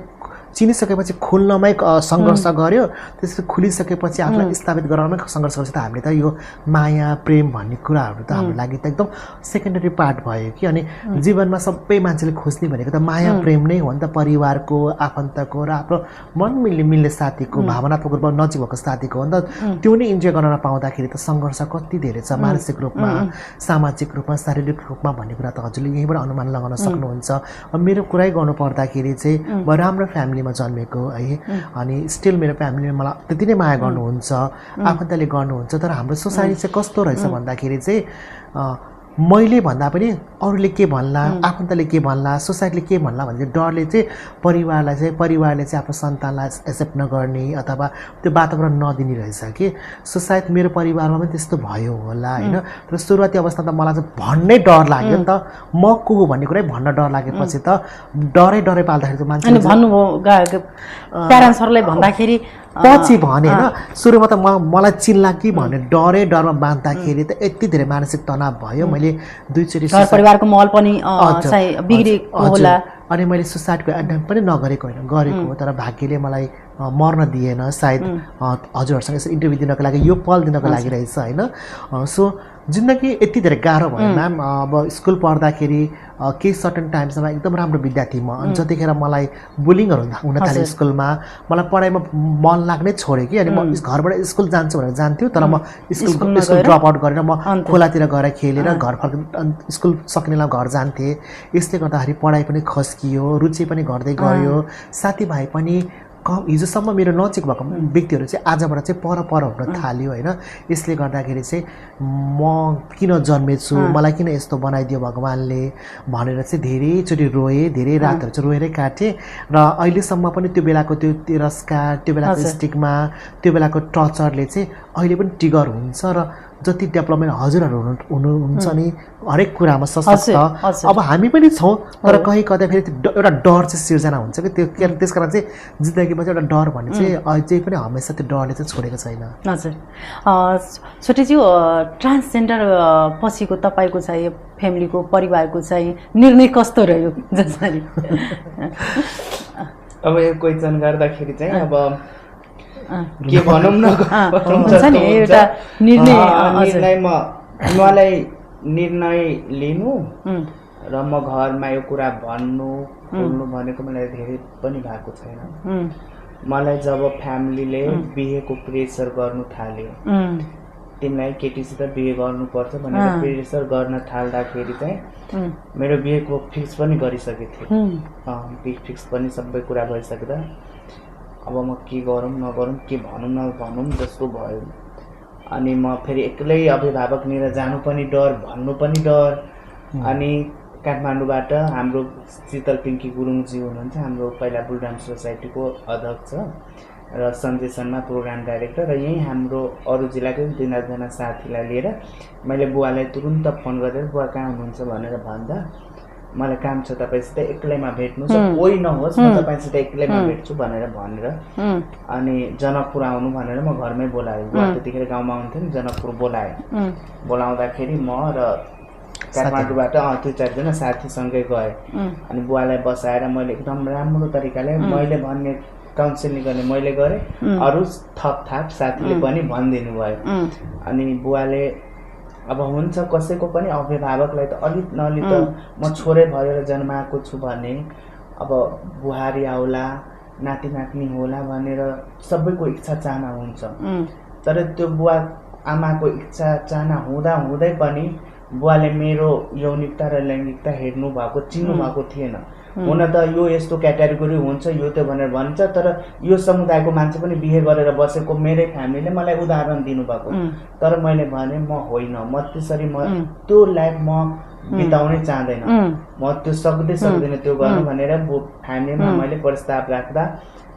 चिनिसकेपछि खुल्नमै सङ्घर्ष गर्यो। त्यसपछि खुलिसकेपछि आफूलाई स्थापित गराउनमै सङ्घर्ष गरेपछि त हामीले त यो माया प्रेम भन्ने कुराहरू त हाम्रो लागि त एकदम सेकेन्डरी पार्ट भयो कि। अनि जीवनमा सबै मान्छेले खोज्ने भनेको त माया प्रेम नै हो नि त, परिवारको, आफन्तको र आफ्नो मन मिल्ने साथीको, भावनात्मक रूपमा नजिक भएको साथीको हो नि त। त्यो नै इन्जोय गर्न नपाउँदाखेरि त सङ्घर्ष कति धेरै छ मानसिक रूपमा, सामाजिक रूपमा, शारीरिक रूपमा भन्ने कुरा त हजुरले यहीँबाट अनुमान लगाउन सक्नुहुन्छ। मेरो कुरै गर्नु पर्दाखेरि चाहिँ म राम्रो फ्यामिलीमा जन्मेको है, अनि स्टिल मेरो फ्यामिलीले मलाई त्यति नै माया गर्नुहुन्छ, आफन्तले गर्नुहुन्छ। तर हाम्रो सोसाइटी चाहिँ कस्तो रहेछ भन्दाखेरि चाहिँ मैले भन्दा पनि अरूले के भन्ला, आफन्तले के भन्ला, सोसाइटीले के भन्ला भन्ने डरले चाहिँ परिवारले चाहिँ आफ्नो सन्तानलाई एक्सेप्ट नगर्ने अथवा त्यो वातावरण नदिने रहेछ कि। सो सायद मेरो परिवारमा पनि त्यस्तो भयो होला होइन। तर सुरुवाती अवस्था त मलाई चाहिँ भन्नै डर लाग्यो नि त, म को हो भन्ने कुरै भन्न डर लागेपछि त डरै पाल्दाखेरि त मान्छे भन्नुभयो प्यारेन्ट्सहरूलाई भन्दाखेरि पछि भने होइन। सुरुमा त मलाई चिन्ला कि भन्ने डरमा बाँध्दाखेरि त यति धेरै मानसिक तनाव भयो। मैले 2 चोटि परिवारको महल पनि बिग्रेको होला। अनि मैले सुसाइडको एटेम्प्ट पनि नगरेको होइन, गरेको हो, तर भाग्यले मलाई मर्न दिएन। सायद हजुरहरूसँग यसो इन्टरभ्यू दिनको लागि यो पल दिनको लागि रहेछ होइन। सो जिन्दगी यति धेरै गाह्रो भयो म्याम। अब स्कुल पढ्दाखेरि केही सर्टन टाइम्समा एकदम राम्रो विद्यार्थी म, अनि जतिखेर मलाई बुलिङहरू हुन थाल्यो स्कुलमा, मलाई पढाइमा मन लाग्नै छोड्यो कि। अनि म घरबाट स्कुल जान्छु भनेर जान्थ्यो, तर म स्कुल ड्रप आउट गरेर म खोलातिर गएर खेलेर घर स्कुल सकिनेलाई घर जान्थेँ। यसले गर्दाखेरि पढाइ पनि खस्कियो, रुचि पनि घट्दै गयो, साथीभाइ पनि हिजोसम्म मेरो नजिक भएको व्यक्तिहरू चाहिँ आजबाट चाहिँ पर हुन थाल्यो होइन। यसले गर्दाखेरि चाहिँ म किन जन्मेछु, मलाई किन यस्तो बनाइदियो भगवान्ले भनेर चाहिँ धेरैचोटि रोएँ, धेरै रातहरू चाहिँ रोएरै काटेँ। र अहिलेसम्म पनि त्यो बेलाको त्यो तिरस्कार, त्यो बेलाको स्टिग्मा, त्यो बेलाको टर्चरले चाहिँ अहिले पनि ट्रिगर हुन्छ। र जति डेभलपमेन्ट हजुरहरू हुनुहुन्छ नि हरेक कुरामा सशक्त, अब हामी पनि छौँ, तर कहीँ कतै फेरि एउटा डर चाहिँ सिर्जना हुन्छ कि। त्यो त्यस कारण चाहिँ जिन्दगीमा चाहिँ एउटा डर भन्ने चाहिँ अझै पनि हमेसा त्यो डरले चाहिँ छोडेको छैन। हजुर छोटेज्यू, ट्रान्सजेन्डर पछिको तपाईँको चाहिँ फ्यामिलीको परिवारको चाहिँ निर्णय कस्तो रह्यो? जसरी अब यो क्वेसन गर्दाखेरि चाहिँ अब के भनौँ न हुन्छ नि एउटा निर्णय मलाई निर्णय लिनु र म घरमा यो कुरा भन्नु बोल्नु भनेको मलाई धेरै पनि भएको छैन। मलाई जब फ्यामिलीले बिहेको प्रेसर गर्नु थाल्यो, तिमीलाई केटीसित बिहे गर्नुपर्छ भनेर प्रेसर गर्न थाल्दाखेरि चाहिँ मेरो बिहेको फिक्स पनि गरिसकेको थिएँ। फिक्स पनि सबै कुरा भइसक्दा अब म के गरौँ नगरौँ, के भनौँ नभनौँ जस्तो भयो। अनि म फेरि एक्लै अभिभावकनिर जानु पनि डर, भन्नु पनि डर। अनि काठमाडौँबाट हाम्रो शीतल पिङ्की गुरुङजी हुनुहुन्छ, हाम्रो पहिला बुलडाम सोसाइटीको अध्यक्ष र सन्देशनमा प्रोग्राम डाइरेक्टर, र यहीँ हाम्रो अरू जिल्लाकै 2-जना साथीलाई लिएर मैले बुवालाई तुरुन्त फोन गरेर बुवा कहाँ हुनुहुन्छ भनेर भन्दा मलाई काम छ तपाईँसित एक्लैमा भेट्नुहोस्, कोही नहोस् म तपाईँसित एक्लैमा भेट्छु भनेर अनि जनकपुर आउनु भनेर म घरमै बोलाएँ। बुवा त्यतिखेर गाउँमा आउँथ्यो नि, जनकपुर बोलाएँ। बोलाउँदाखेरि म र काठमाडौँबाट 2-4 साथीसँगै गएँ। अनि बुवालाई बसाएर मैले एकदम राम्रो तरिकाले मैले भन्ने काउन्सिलिङ गर्ने मैले गरेँ, अरू थपथाप साथीले पनि भनिदिनु भयो। अनि बुवाले अब हुन्छ कसैको पनि अभिभावकलाई त अलिक नअलिक त म छोरै भएर जन्माएको छु भने अब बुहारी आउला, नाति नातिनी होला भनेर सबैको इच्छा चाहना हुन्छ। तर त्यो बुवा आमाको इच्छा चाहना हुँदा हुँदै पनि बुवाले मेरो यौनिकता र लैङ्गिकता हेर्नु भएको, चिन्नु भएको थिएन। हुन त यो यस्तो क्याटेगोरी हुन्छ यो त्यो भनेर भन्छ, तर यो समुदायको मान्छे पनि बिहे गरेर बसेको मेरै फ्यामिलीले मलाई उदाहरण दिनुभएको। तर मैले भने म होइन, म त्यसरी त्यो लाइफ म बिताउनै चाहँदैन, म त्यो सक्दैन त्यो गर्नु भनेर फ्यामिलीमा मैले प्रस्ताव राख्दा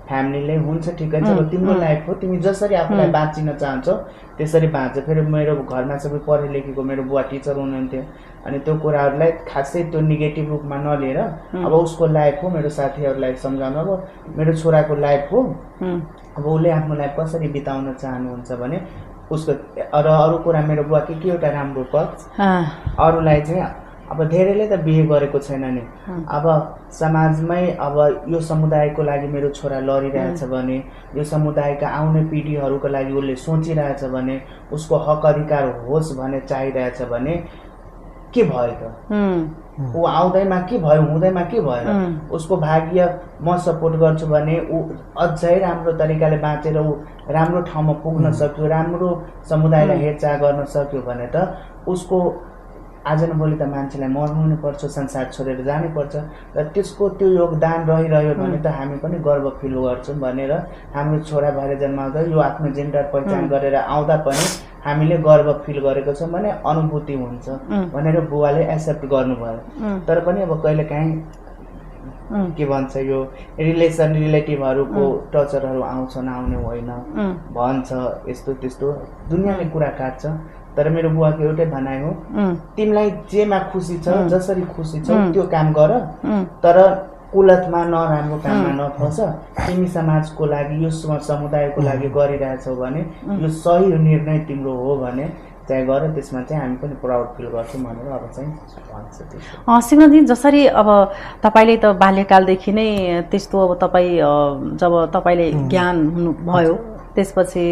फ्यामिलीले हुन्छ ठिकै छ, तिम्रो लाइफ हो, तिमी जसरी आफूलाई बाँचिन चाहन्छौ त्यसरी बाँच। फेरि मेरो घरमा सबै पढे लेखेको, मेरो बुवा टिचर हुनुहुन्थ्यो। अनि त्यो कुराहरूलाई खासै त्यो नेगेटिभ रूपमा नलिएर अब उसको लाइफ हो, मेरो साथीहरूलाई सम्झाउनु अब मेरो छोराको लाइफ हो, अब उसले आफ्नो लाइफ कसरी बिताउन चाहनुहुन्छ भने उसको र अरू कुरा मेरो बुवा के एउटा राम्रो पक्ष, अरूलाई चाहिँ अब धेरैले त बिहे गरेको छैन नि। अब समाजमै अब यो समुदायको लागि मेरो छोरा लडिरहेछ भने, यो समुदायका आउने पिँढीहरूको लागि उसले सोचिरहेछ भने, उसको हक अधिकार होस् भने चाहिरहेछ भने के भयो त? ऊ आउँदैमा के भयो, हुँदैमा के भयो? उसको भाग्य म सपोर्ट गर्छु भने ऊ अझै राम्रो तरिकाले बाँचेर ऊ राम्रो ठाउँमा पुग्न सक्यो, राम्रो समुदायलाई हेरचाह गर्न सक्यो भने त उसको आज न भोलि त मान्छेलाई मर्नु पर्छ, संसार छोडेर जानै पर्छ। र त्यसको त्यो योगदान रहिरह्यो भने त हामी पनि गर्व फिल गर्छौँ भनेर हाम्रो छोरा भएर जन्माउँदा यो आफ्नो जेन्डर पहिचान गरेर आउँदा पनि हामीले गर्व फिल गरेको छौँ भने अनुभूति हुन्छ भनेर बुवाले एक्सेप्ट गर्नुभयो। तर पनि अब कहिलेकाहीँ के भन्छ यो रिलेटिभहरूको टचरहरू आउँछ नआउने होइन भन्छ, यस्तो त्यस्तो दुनियाँले कुरा काट्छ। तर मेरो बुवाको एउटै भनाइ हो, तिमीलाई जेमा खुसी छ, जसरी खुसी छौ त्यो काम गर, तर कुलतमा नराम्रो काममा नफस। तिमी समाजको लागि, यो समुदायको लागि गरिरहेछौ भने यो सही निर्णय तिम्रो हो भने चाहिँ गर, त्यसमा चाहिँ हामी पनि प्राउड फिल गर्छौँ भनेर अब चाहिँ भन्छ। सिग्नजी, जसरी अब तपाईँले त बाल्यकालदेखि नै त्यस्तो अब तपाईँ जब तपाईँले ज्ञान हुनुभयो त्यसपछि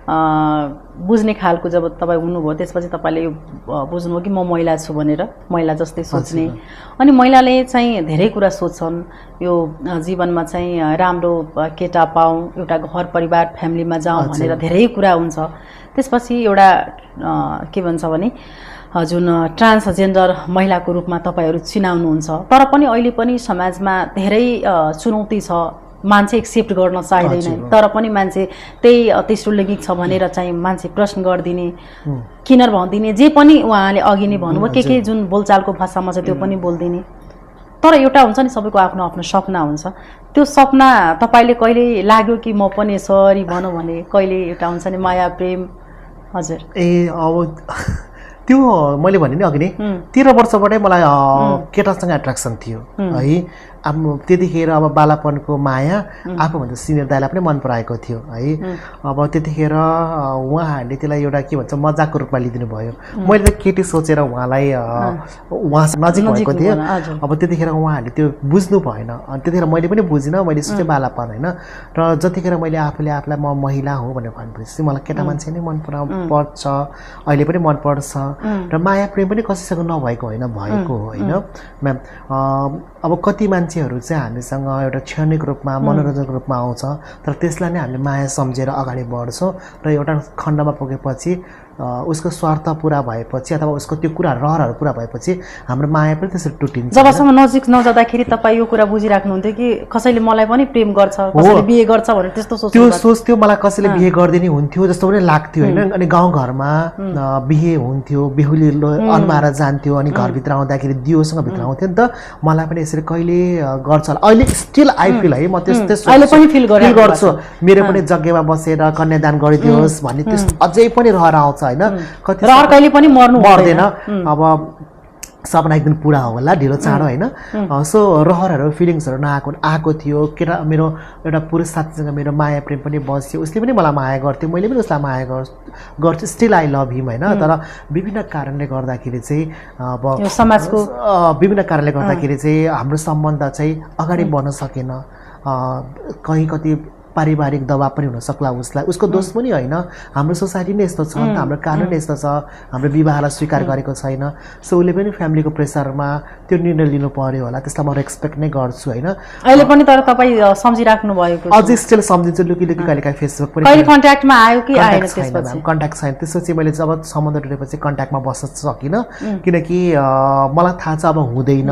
बुझ्ने खालको जब तपाईँ हुनुभयो त्यसपछि तपाईँले यो बुझ्नुभयो कि म महिला छु भनेर, महिला जस्तै सोच्ने। अनि महिलाले चाहिँ धेरै कुरा सोच्छन्, यो जीवनमा चाहिँ राम्रो केटा पाऊँ, एउटा घर परिवार फ्यामिलीमा जाउँ भनेर धेरै कुरा हुन्छ। त्यसपछि एउटा के भन्छ भने जुन ट्रान्सजेन्डर महिलाको रूपमा तपाईँहरू चिनाउनुहुन्छ, तर पनि अहिले पनि समाजमा धेरै चुनौती छ, मान्छे एक्सेप्ट गर्न चाहिँदैन। तर पनि मान्छे त्यही तेस्रो लैङ्गिक छ भनेर चाहिँ मान्छे प्रश्न गरिदिने, किनर भनिदिने, जे पनि उहाँले अघि नै भन्नुभयो के जुन बोलचालको भाषामा छ त्यो पनि बोलिदिने। तर एउटा हुन्छ नि सबैको आफ्नो आफ्नो सपना हुन्छ, त्यो सपना तपाईँले कहिले लाग्यो कि म पनि यसरी भनौँ भने कहिले एउटा हुन्छ नि माया प्रेम? हजुर। अब त्यो मैले भने नि अघि नै 13 वर्षबाटै मलाई केटासँग एट्र्याक्सन थियो है। अब त्यतिखेर अब बालापनको माया आफूभन्दा सिनियर दाइलाई पनि मन पराएको थियो है। अब त्यतिखेर उहाँहरूले त्यसलाई एउटा के भन्छ मजाकको रूपमा लिइदिनु भयो। मैले त केटी सोचेर उहाँलाई उहाँसँग नजिक भएको थिएँ। अब त्यतिखेर उहाँहरूले त्यो बुझ्नु भएन। अनि त्यतिखेर मैले पनि बुझिनँ, मैले सोचेँ बालापन होइन। र जतिखेर मैले आफूलाई म महिला हो भनेर भनेपछि मलाई केटा मान्छे नै मन पर्छ, अहिले पनि मन पर्छ। र माया प्रेम पनि कसैसँग नभएको होइन, भएको हो होइन म्याम। अब कति मान्छेहरू चाहिँ हामीसँग एउटा क्षणिक रूपमा मनोरञ्जनको रूपमा आउँछ, तर त्यसलाई नै हामीले माया सम्झेर अगाडि बढ्छौँ। र एउटा खण्डमा पुगेपछि उसको स्वार्थ पुरा भएपछि अथवा उसको त्यो कुरा रहरहरू पुरा भएपछि हाम्रो माया पनि त्यसरी टुटिन्छ। जबसम्म नजिक नजाँदाखेरि तपाईँ यो कुरा बुझिराख्नुहुन्थ्यो कि कसैले मलाई पनि प्रेम गर्छ, कसैले बिहे गर्छ भनेर त्यस्तो सोच? त्यो सोच्थ्यो मलाई कसैले बिहे गरिदिने हुन्थ्यो जस्तो पनि लाग्थ्यो होइन। अनि गाउँघरमा बिहे हुन्थ्यो, बेहुली अन्माएर जान्थ्यो, अनि घरभित्र आउँदाखेरि दियोसँग भित्र आउँथ्यो नि त। मलाई पनि यसरी कहिले गर्छ होला, अहिले स्टिल आई फिल है, म त्यस्तै अहिले पनि फिल गर्छु मेरो पनि जग्गामा बसेर कन्यादान गरिदियोस् भन्ने त्यस्तो अझै पनि रहर आउँछ होइन। कति कहिले पनि मर्दैन। अब सपना एक दिन पुरा होला, ढिलो चाँडो होइन। सो रहरहरू फिलिङ्सहरू आएको थियो। केटा मेरो एउटा पुरुष साथीसँग मेरो माया प्रेम पनि बस्यो, उसले पनि मलाई माया गर्थ्यो, मैले पनि उसलाई माया गर्छु। स्टिल आई लभ हिम होइन। तर विभिन्न कारणले गर्दाखेरि चाहिँ अब समाजको विभिन्न कारणले गर्दाखेरि चाहिँ हाम्रो सम्बन्ध चाहिँ अगाडि बढ्न सकेन। कहीँ कति पारिवारिक दबाब पनि हुन सक्ला उसलाई, उसको दोष पनि होइन। हाम्रो सोसाइटी नै यस्तो छ, हाम्रो कानुन नै यस्तो छ, हाम्रो विवाहलाई स्वीकार गरेको छैन। सो उसले पनि फ्यामिलीको प्रेसरमा त्यो निर्णय लिनु पर्यो होला, त्यसलाई म रेस्पेक्ट नै गर्छु होइन। अहिले पनि तर तपाईँ सम्झिराख्नु भएको? अझै स्टिल सम्झिन्छु, लुकी कहिलेकाहीँ फेसबुक पनि। कहिले कन्ट्याक्टमा आयो कि आएन? त्यसपछि कन्ट्याक्ट छैन। त्यसपछि मैले जब सम्बन्ध टुटेपछि कन्ट्याक्टमा बस्न सकिनँ, किनकि मलाई थाहा छ अब हुँदैन।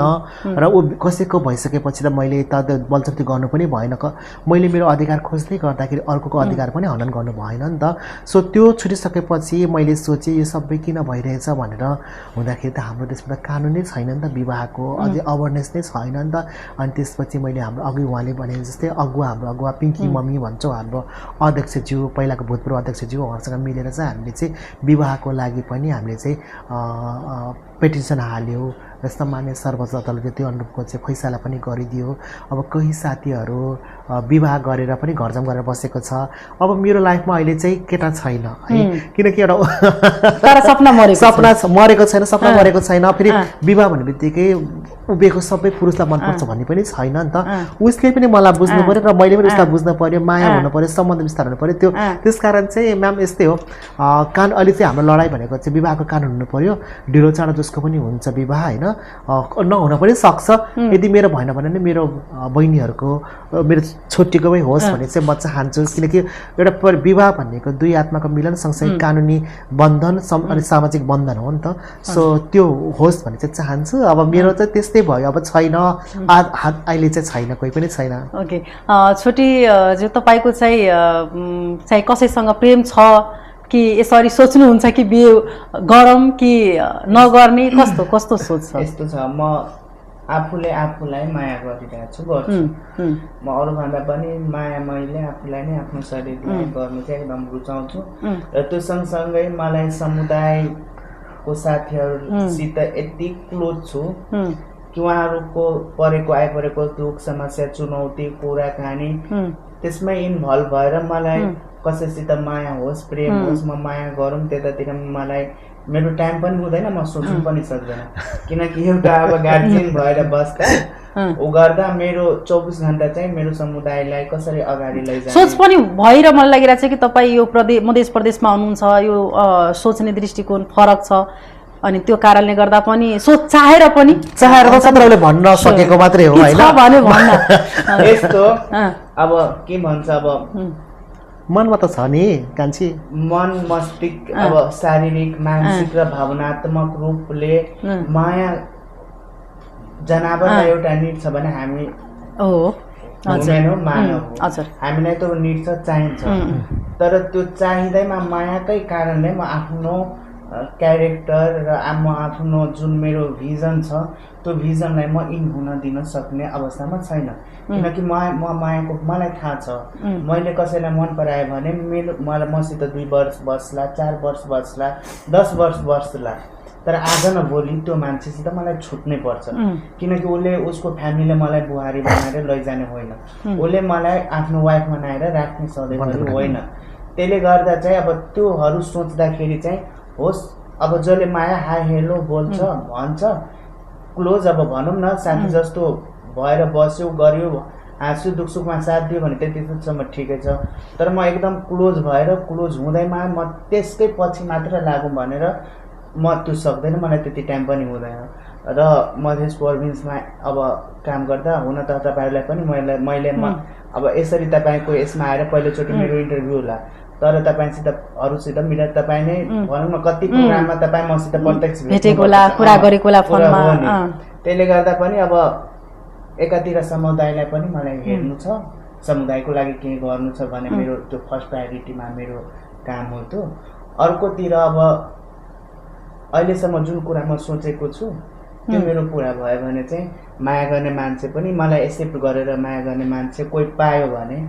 र ऊ कसैको भइसकेपछि त मैले त बलजफ्ती गर्नु पनि भएन। मैले मेरो अधिकार खोज्दै गर्दाखेरि अर्कोको अधिकार पनि हनन गर्नु भएन नि त। सो त्यो छुटिसकेपछि मैले सोचेँ यो सबै किन भइरहेछ भनेर हुँदाखेरि त हाम्रो देशमा त कानुनै छैन नि त विवाहको, अझै अवेरनेस नै छैन नि त। अनि त्यसपछि मैले हाम्रो अघि उहाँले भने जस्तै हाम्रो अगुवा पिङ्की मम्मी भन्छौँ, हाम्रो अध्यक्षज्यू, पहिलाको भूतपूर्व अध्यक्षज्यू, उहाँसँग मिलेर चाहिँ हामीले चाहिँ विवाहको लागि पनि हामीले चाहिँ पेटिसन हाल्यो। र सामान्य सर्वोच्च अदालतले त्यो अनुरूपको चाहिँ फैसला पनि गरिदियो। अब कोही साथीहरू विवाह गरेर पनि घरजाम गरेर बसेको छ। अब मेरो लाइफमा अहिले चाहिँ केटा छैन है, किनकि एउटा सपना मरेको छैन, सपना मरेको छैन। फेरि विवाह भन्ने बित्तिकै उभिएको सबै पुरुषलाई मनपर्छ भन्ने पनि छैन नि त। उसले पनि मलाई बुझ्नु पऱ्यो र मैले पनि उसलाई बुझ्नु पऱ्यो, माया हुनु पऱ्यो, सम्बन्ध विस्तार हुनु पऱ्यो। त्यो त्यसकारण चाहिँ म्याम यस्तै हो। अहिले चाहिँ हाम्रो लडाइँ भनेको चाहिँ विवाहको कानुन हुनु पऱ्यो। ढिलो चाँडो जसको पनि हुन्छ विवाह होइन, नहुन पनि सक्छ। यदि मेरो भएन भने नि मेरो बहिनीहरूको, मेरो छोटीको पनि होस् भन्ने चाहिँ म चाहन्छु। किनकि एउटा विवाह भनेको दुई आत्माको मिलन सँगसँगै कानुनी बन्धन अनि सामाजिक बन्धन हो नि त। सो त्यो होस् भन्ने चाहिँ चाहन्छु। अब मेरो चाहिँ त्यस्तै भयो, अब छैन, अहिले चाहिँ छैन, कोही पनि छैन। ओके, छोटी जो तपाईँको चाहिँ कसैसँग प्रेम छ कि यसरी सोच्नुहुन्छ कि बिहे गरौँ कि नगर्ने, कस्तो कस्तो सोच छ? यस्तो छ, म आफूलाई माया गरिरहेको गर्छु। म अरूभन्दा पनि माया मैले आफूलाई नै आफ्नो शरीरलाई गर्नु चाहिँ एकदम रुचाउँछु। र त्यो सँगसँगै मलाई समुदायको साथीहरूसित यति क्लोज छु कि उहाँहरूको आइपरेको दुःख समस्या चुनौती कुराकानी त्यसमै इन्भल्भ भएर मलाई कसैसित माया होस्, प्रेम होस्, म माया गरौँ त्यतातिर मलाई मेरो टाइम पनि हुँदैन, म सोच्नु पनि सक्दैन। किनकि एउटा अब गार्जियन भएर बस्दा ऊ गर्दा मेरो 24 घण्टा चाहिँ मेरो समुदायलाई कसरी अगाडि लैजाने सोच पनि भएर मलाई लागिरहेको छ कि तपाईँ यो मधेस प्रदेशमा हुनुहुन्छ, यो सोच्ने दृष्टिकोण फरक छ। अनि त्यो कारणले गर्दा पनि चाहेर सत्रले भन्न सकेको मात्रै हो हैन यस्तो। अब के भन्छ, अब मनमा त छ नि कान्छी, मन मस्तिष्क अब शारीरिक मानसिक र भावनात्मक रूपले माया जनावरलाई एउटा निड छ भने हामी मानव हामीलाई त्यो निड छ, चाहिन्छ। तर त्यो चाहिँदैमा मायाकै कारणले म आफ्नो क्यारेक्टर र म आफ्नो जुन मेरो भिजन छ त्यो भिजनलाई म इन हुन दिन सक्ने अवस्थामा छैन। किनकि मायाको मलाई थाहा छ, मैले कसैलाई मन पराएँ भने मसित 2 वर्ष बस्ला, 4 वर्ष बस्ला, 10 वर्ष बस्ला। तर आज न भोलि त्यो मान्छेसित मलाई छुट्नै पर्छ किनकि उसले उसको फ्यामिलीले मलाई बुहारी बनाएर लैजाने होइन उसले मलाई आफ्नो वाइफ बनाएर राख्ने सधैँभरि होइन त्यसले गर्दा चाहिँ अब त्योहरू सोच्दाखेरि चाहिँ होस् अब जसले माया हाई हेलो बोल्छ भन्छ क्लोज अब भनौँ न साथी जस्तो भएर बस्यो गर्यो हाँस्यो दुख सुखमा साथ दियो भने त्यतिसम्म ठिकै छ तर म एकदम क्लोज भएर क्लोज हुँदैमा म त्यसकै पछि मात्र लागौँ भनेर म त्यो सक्दैन मलाई त्यति टाइम पनि हुँदैन र मध्य प्रोभिन्समा अब काम गर्दा हुन त तपाईँहरूलाई पनि मैले अब यसरी तपाईँको यसमा आएर पहिलोचोटि मेरो इन्टरभ्यू होला तर तपाईँसित अरूसित मिलेर तपाईँ नै भनौँ न कति प्रोग्राममा तपाईँ मसित प्रत्यक्ष भेटेको होला कुरा गरेको होला फोनमा त्यसले गर्दा पनि अब एकातिर समुदायलाई पनि मलाई हेर्नु छ समुदायको लागि के गर्नु छ भने मेरो त्यो फर्स्ट प्रायोरिटीमा मेरो काम हो त्यो अर्कोतिर अब अहिलेसम्म जुन कुरा म सोचेको छु त्यो मेरो पुरा भयो भने चाहिँ माया गर्ने मान्छे पनि मलाई एक्सेप्ट गरेर माया गर्ने मान्छे कोही पायो भने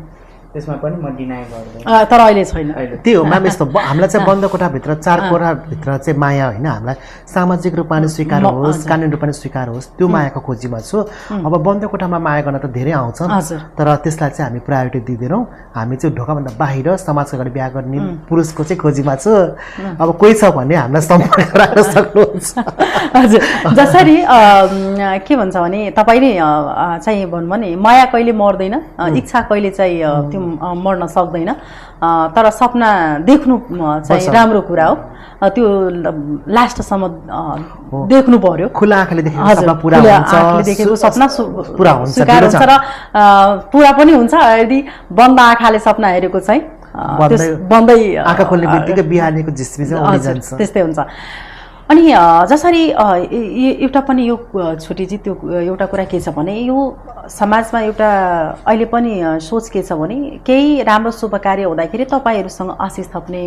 त्यसमा पनि म डिनाइ गर्दैन तर अहिले छैन त्यही हो म्याम यस्तो हामीलाई चाहिँ बन्द कोठाभित्र चार कोठाभित्र चाहिँ माया होइन हामीलाई सामाजिक रूपमा पनि स्वीकार होस् कानुनी रूपमा पनि स्वीकार होस् त्यो मायाको खोजीमा छु अब बन्द कोठामा माया गर्न त धेरै आउँछ तर त्यसलाई चाहिँ हामी प्रायोरिटी दिँदैनौँ हामी चाहिँ ढोकाभन्दा बाहिर समाजको अगाडि बिहा गर्ने पुरुषको चाहिँ खोजीमा छु अब कोही छ भने हामीलाई सम्पर्क राख्न सक्नुहुन्छ हजुर जसरी के भन्छ भने तपाईँले चाहिँ भन्नु नि माया कहिले मर्दैन इच्छा कहिले चाहिँ त्यो मर्न सक्दैन तर सपना देख्नु चाहिँ राम्रो कुरा हो त्यो लास्टसम्म देख्नु पर्यो खुला आँखाले देखेको सपना पुरा हुन्छ र पुरा पनि हुन्छ यदि बन्द आँखाले सपना हेरेको चाहिँ बन्दै आँखा खोल्ने बित्तिकै बिहानीको झिस्मी चाहिँ उडी जान्छ त्यस्तै हुन्छ अनि जसरी एउटा पनि यो छुटीजी त्यो एउटा कुरा के छ भने यो समाजमा एउटा अहिले पनि सोच के छ भने केही राम्रो शुभ कार्य हुँदाखेरि तपाईँहरूसँग आशिष थप्ने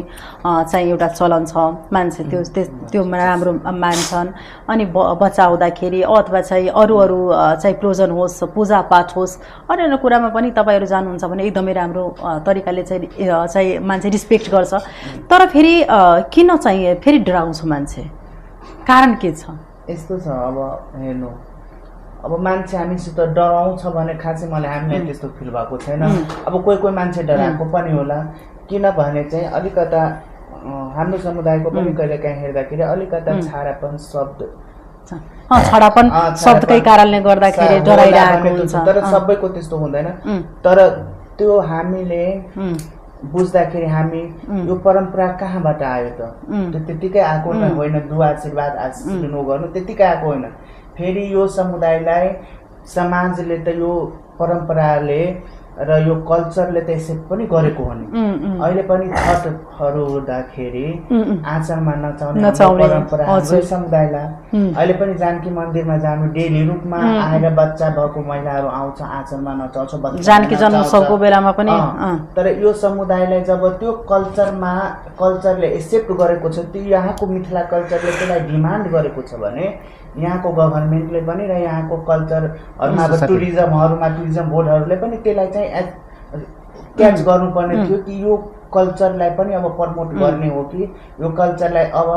चाहिँ एउटा चलन छ मान्छे त्यो राम्रो मान्छन् अनि बच्चा हुँदाखेरि अथवा चाहिँ अरू चाहिँ प्रोजन होस् पूजापाठ होस् अन्य कुरामा पनि तपाईँहरू जानुहुन्छ भने एकदमै राम्रो तरिकाले चाहिँ मान्छे रिस्पेक्ट गर्छ तर फेरि किन चाहिँ फेरि डराउँछ मान्छे कारण के छ यस्तो छ अब हेर्नु अब मान्छे हामीसित डराउँछ भने खासै मलाई हामीलाई त्यस्तो फिल भएको छैन अब कोही मान्छे डराएको पनि होला किनभने चाहिँ अलिकता हाम्रो समुदायको पनि कहिलेकाहीँ हेर्दाखेरि अलिकता छाडापन शब्दकै कारणले गर्दाखेरि डराइरहेको हुन्छ तर सबैको त्यस्तो हुँदैन तर त्यो हामीले बुझ्दाखेरि हामी यो परम्परा कहाँबाट आयो त त्यो त्यतिकै आएको होइन दुआ आशीर्वाद आशीर्वाद गर्नु त्यतिकै आएको होइन फेरि यो समुदायलाई समाजले त यो परम्पराले र यो कल्चरले त यसै पनि गरेको हो नि अहिले पनि छठहरू हुँदाखेरि आचरणमा नचाउने परम्परा हाम्रो समुदायलाई अहिले पनि जानकी मन्दिरमा जानु डेली रूपमा आएर बच्चा भएको महिलाहरू आउँछ आचरणमा नचाउँछ जानकी जन्मोत्सवको बेलामा पनि तर यो समुदायलाई जब त्यो कल्चरले एक्सेप्ट गरेको छ त्यो यहाँको मिथिला कल्चरले त्यसलाई डिमान्ड गरेको छ भने यहाँको गभर्मेन्टले पनि र यहाँको कल्चरहरूमा अब टुरिज्म बोर्डहरूले पनि त्यसलाई चाहिँ क्याच गर्नुपर्ने थियो कि यो कल्चरलाई पनि अब प्रमोट गर्ने हो कि यो कल्चरलाई अब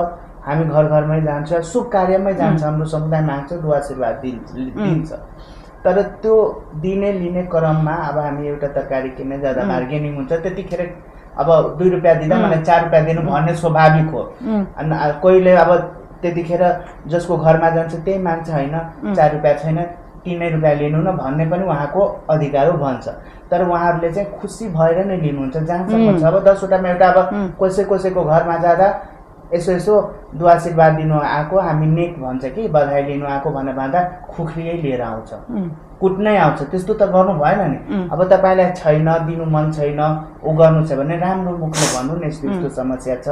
हामी घर घरमै जान्छ शुभ कार्यमै जान्छ हाम्रो समुदाय माग्छ दुआ आशीर्वाद दिन्छ तर त्यो दिने लिने क्रममा अब हामी एउटा तरकारी किन्ने जाँदा बार्गेनिङ हुन्छ त्यतिखेर अब 2 रुपियाँ दिँदा मलाई 4 रुपियाँ दिनु भन्ने स्वाभाविक हो अनि कोहीले अब त्यतिखेर जसको घरमा जान्छ त्यही मान्छे होइन 4 रुपियाँ छैन 3 रुपियाँ लिनु न भन्ने पनि उहाँको अधिकार हो भन्छ तर उहाँहरूले चाहिँ खुसी भएर नै लिनुहुन्छ जहाँसम्म छ अब 10 वटामा एउटा अब कसैको घरमा जाँदा यसो दुआ आशीर्वाद दिनु आएको हामी नेक भन्छ कि बधाई लिनु आएको भनेर भन्दा खुख्रियै लिएर आउँछ कुट्नै आउँछ त्यस्तो त गर्नु भएन नि अब तपाईँलाई छैन दिनु मन छैन ऊ गर्नु छ भने राम्रो मुखले भन्नु न यस्तो समस्या छ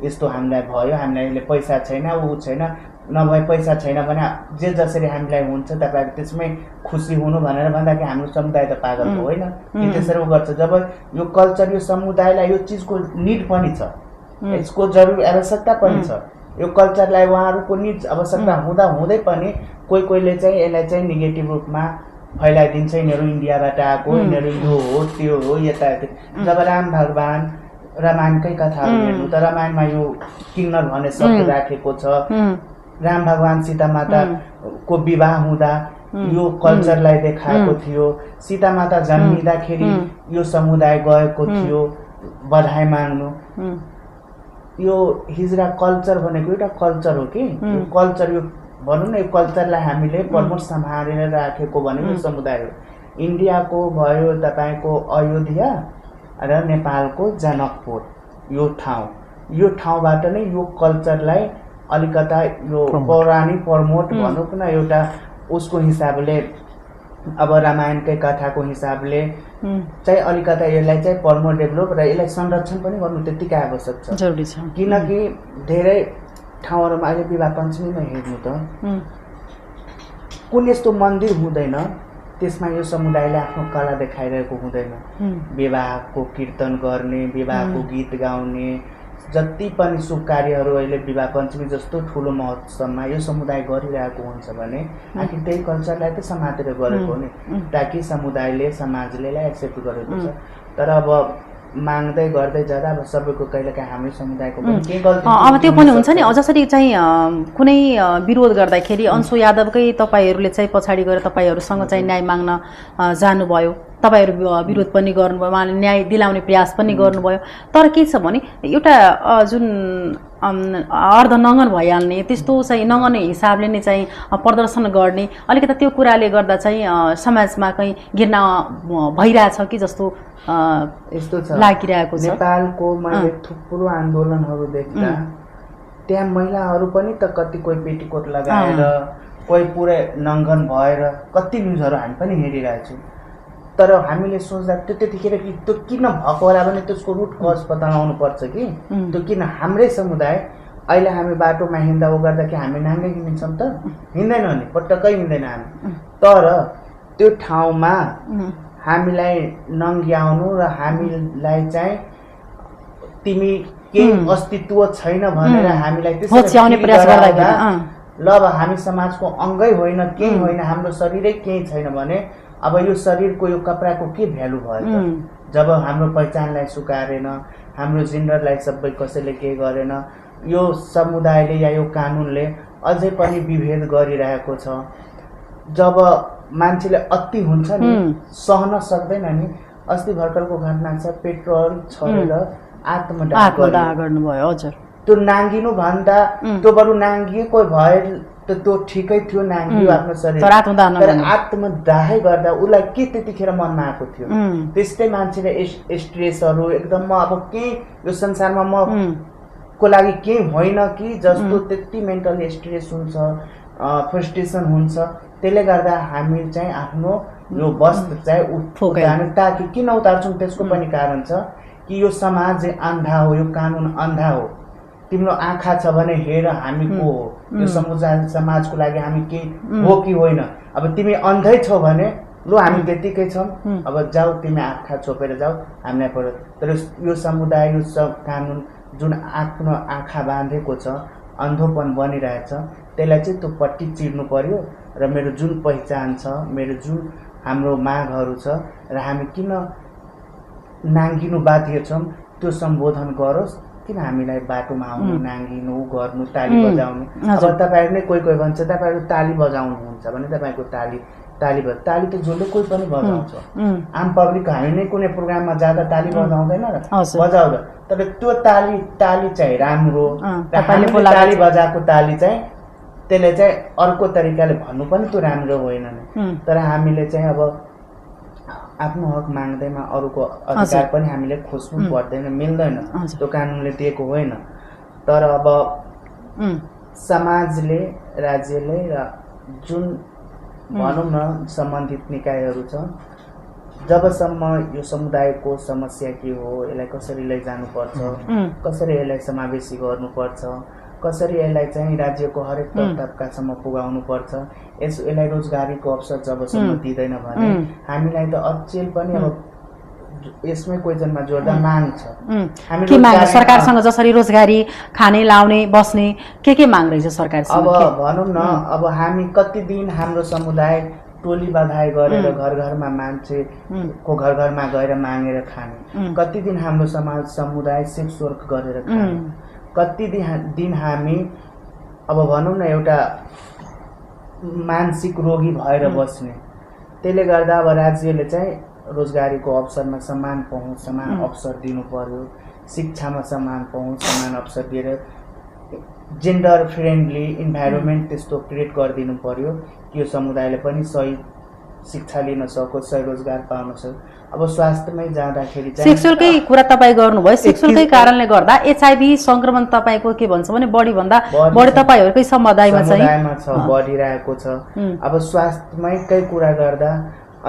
यस्तो हामीलाई भयो हामीलाई अहिले पैसा छैन ऊ छैन नभए पैसा छैन भने जे जसरी हामीलाई हुन्छ तपाईँको त्यसमै खुसी हुनु भनेर भन्दाखेरि हाम्रो समुदाय त पागल हो होइन त्यसरी ऊ गर्छ जब यो कल्चर यो समुदायलाई यो चिजको निड पनि छ यसको जरुरी आवश्यकता पनि छ यो कल्चरलाई उहाँहरूको निड आवश्यकता हुँदै पनि कोहीले चाहिँ यसलाई चाहिँ नेगेटिभ रूपमा फैलाइदिन्छ यिनीहरू इन्डियाबाट आएको यिनीहरू यो हो त्यो हो यता जब राम भगवान रामायणकै कथाहरू हेर्नु त रामायणमा यो किन्नर भन्ने शब्द राखेको छ राम भगवान सीता माताको विवाह हुँदा यो कल्चरलाई देखाएको थियो। सीता माता जन्मिँदाखेरि यो समुदाय गएको थियो बधाई माग्नु। यो हिजरा कल्चर भनेको एउटा कल्चर हो कि यो कल्चर, यो भनौँ न, यो कल्चरलाई हामीले प्रमोट सम्हालेर राखेको भनेको समुदाय हो। इन्डियाको भयो तपाईँको अयोध्या र नेपालको जनकपुर, यो ठाउँबाट नै यो कल्चरलाई अलिकता यो पौराणिक प्रमोट भनौँ न, एउटा उसको हिसाबले, अब रामायणकै कथाको हिसाबले चाहिँ अलिकता यसलाई चाहिँ प्रमोट डेभलप र यसलाई संरक्षण पनि गर्नु त्यत्तिकै आवश्यक छ, जरुरी छ। किनकि धेरै ठाउँहरूमा अहिले विवाह पञ्चमीमा हेर्नु त कुन यस्तो मन्दिर हुँदैन त्यसमा यो समुदायले आफ्नो कला देखाइरहेको हुँदैन। विवाहको कीर्तन गर्ने, विवाहको गीत गाउने, जति पनि शुभ कार्यहरू अहिले विवाह पञ्चमी जस्तो ठुलो महोत्सवमा यो समुदाय गरिरहेको हुन्छ भने आखिर त्यही कल्चरलाई त समातेर गरेको नि, ताकि समुदायले समाजले एक्सेप्ट गरेको छ। तर अब माग्दै गर्दै जाँदा अब सबैको कहिलेकाहीँ हाम्रो समुदायको पनि केही गल्ती अब त्यो पनि हुन्छ नि। जसरी चाहिँ कुनै विरोध गर्दाखेरि अंशु यादवकै तपाईँहरूले चाहिँ पछाडि गएर तपाईँहरूसँग चाहिँ न्याय माग्न जानुभयो, तपाईँहरू विरोध पनि गर्नुभयो, उहाँले न्याय दिलाउने प्रयास पनि गर्नुभयो। तर के छ भने एउटा जुन अर्धनङ्गन भइहाल्ने, त्यस्तो चाहिँ नङ्गने हिसाबले नै चाहिँ प्रदर्शन गर्ने, अलिकति त्यो कुराले गर्दा चाहिँ समाजमा कहीँ घृणा भइरहेछ कि जस्तो यस्तो छ लागिरहेको छ। नेपालको मैले थुप्रो आन्दोलनहरू देख्दा त्यहाँ महिलाहरू पनि त कति कोही पेटीकोट लगाएर, कोही पुरै नङ्गन भएर कति न्युजहरू हामी पनि हेरिरहेछौँ। तर हामीले सोच्दा त्यतिखेर कि त्यो किन भएको होला भने त्यसको रुट कज पत्ता लगाउनु पर्छ कि त्यो किन हाम्रै समुदाय अहिले हामी बाटोमा हिँड्दा उ गर्दा कि हामी नाङ्गै हिँड्छौँ त? हिँड्दैनौँ नि, पटक्कै हिँड्दैन हामी। तर त्यो ठाउँमा हामीलाई नङ्ग्याउनु र हामीलाई चाहिँ तिमी केही अस्तित्व छैन भनेर हामीलाई त्यसरी प्रयास गर्दा ल अब हामी समाजको अङ्गै होइन, केही होइन, हाम्रो शरीरै केही छैन भने अब यो शरीरको यो कपडाको के भ्यालु भयो? जब हाम्रो पहिचानलाई स्वीकारेन, हाम्रो जेन्डरलाई सबै कसैले केही गरेन, यो समुदायले या यो कानुनले अझै पनि विभेद गरिरहेको छ। जब मान्छेले अति हुन्छ नि, सहन सक्दैन नि। अस्ति भर्खरको घटना छ, पेट्रोल छोडेर आत्मदाह गर्नुभयो। हजुर, त्यो नाङ्गिनु भन्दा त्यो बरु नाङ्गिएको भए त त्यो ठिकै थियो, नाङ्गियो आफ्नो शरीर, तर आत्मदाहै गर्दा उसलाई के त्यतिखेर मनमा आएको थियो? त्यस्तै मान्छेले स्ट्रेसहरू एकदम म अब केही यो संसारमा म को लागि केही होइन कि जस्तो त्यति मेन्टली स्ट्रेस हुन्छ, फ्रस्ट्रेसन हुन्छ। त्यसले गर्दा हामी चाहिँ आफ्नो यो वस्त्र चाहिँ उतार्नु, ताकि किन उतार्छौँ त्यसको पनि कारण छ कि यो समाज अन्धा हो, यो कानुन अन्धा हो। तिम्रो आँखा छ भने हेर हामी को हो, यो समुदाय समाजको लागि हामी के हो कि होइन। अब तिमी अन्धै छौ भने लु हामी त्यतिकै छौँ, अब जाऊ तिमी आँखा छोपेर जाऊ, हामीलाई पर्यो। तर यो समुदाय, यो कानुन जुन आफ्नो आँखा बाँधेको छ, अन्धोपन बनिरहेछ, त्यसलाई चाहिँ त्यो पट्टी चिर्नु पर्यो। र मेरो जुन पहिचान छ, मेरो जुन हाम्रो मागहरू छ र हामी किन नाङ्गिनु बाध्य छौँ त्यो सम्बोधन गरोस्। किन हामीलाई बाटोमा आउनु, नाङ्गिनु, गर्नु, ताली बजाउनु? अब तपाईँहरू नै कोही भन्छ तपाईँहरू ताली बजाउनुहुन्छ भने तपाईँको ताली त जसले कोही पनि बजाउँछ। आम पब्लिक हामी नै कुनै प्रोग्राममा जाँदा ताली बजाउँदैन र बजाउँदा, तर त्यो ताली चाहिँ राम्रो, ताली बजाएको ताली चाहिँ त्यसले चाहिँ अर्को तरिकाले भन्नु पनि त्यो राम्रो होइन नि। तर हामीले चाहिँ अब आफ्नो हक माग्दैमा अरूको अधिकार पनि हामीले खोज्नु पर्दैन, मिल्दैन, त्यो कानुनले दिएको होइन। तर अब समाजले, राज्यले र जुन भनौँ न सम्बन्धित निकायहरू छ, जबसम्म यो समुदायको समस्या के हो, यसलाई कसरी लैजानुपर्छ, कसरी यसलाई समावेशी गर्नुपर्छ, कसरी यसलाई चाहिँ राज्यको हरेक तबकासम्म पुगाउनुपर्छ, यसलाई रोजगारीको अवसर जबसम्म दिँदैन भने हामीलाई त अचेल पनि अब यसमै क्वेसनमा जोड्दा माग छ। के माग सरकारसँग? जसरी रोजगारी, खाने, लाउने, बस्ने, के माग रहेछ सरकारसँग? अब भनौँ न, अब हामी कति दिन हाम्रो समुदाय टोली बधाई गरेर घर घरमा मान्छेको घर घरमा गएर मागेर खाने, कति दिन हाम्रो समुदाय सेक्स वर्क गरेर खाने, कति दिन हामी अब भनौँ न एउटा मानसिक रोगी भएर बस्ने, त्यसले गर्दा अब राज्यले चाहिँ रोजगारीको अवसरमा समान पहुँच समान अवसर दिनु पर्यो, शिक्षामा समान पहुँच समान अवसर दिएर जेन्डर फ्रेन्डली इन्भाइरोमेन्ट त्यस्तो क्रिएट गरिदिनु पर्यो कि यो समुदायले पनि सही शिक्षा लिन सकोस्, सही रोजगार पाउन सकोस्। अब स्वास्थ्यमै जाँदाखेरि चाहिँ सेक्सुअलकै कुरा तपाईँ गर्नुभयो, सेक्सुअलकै कारणले गर्दा एचआइभी संक्रमण तपाईँको के भन्छ भने बढीभन्दा बढी तपाईँहरूकै समुदायमा छ, बढिरहेको छ। अब स्वास्थ्यमैकै कुरा गर्दा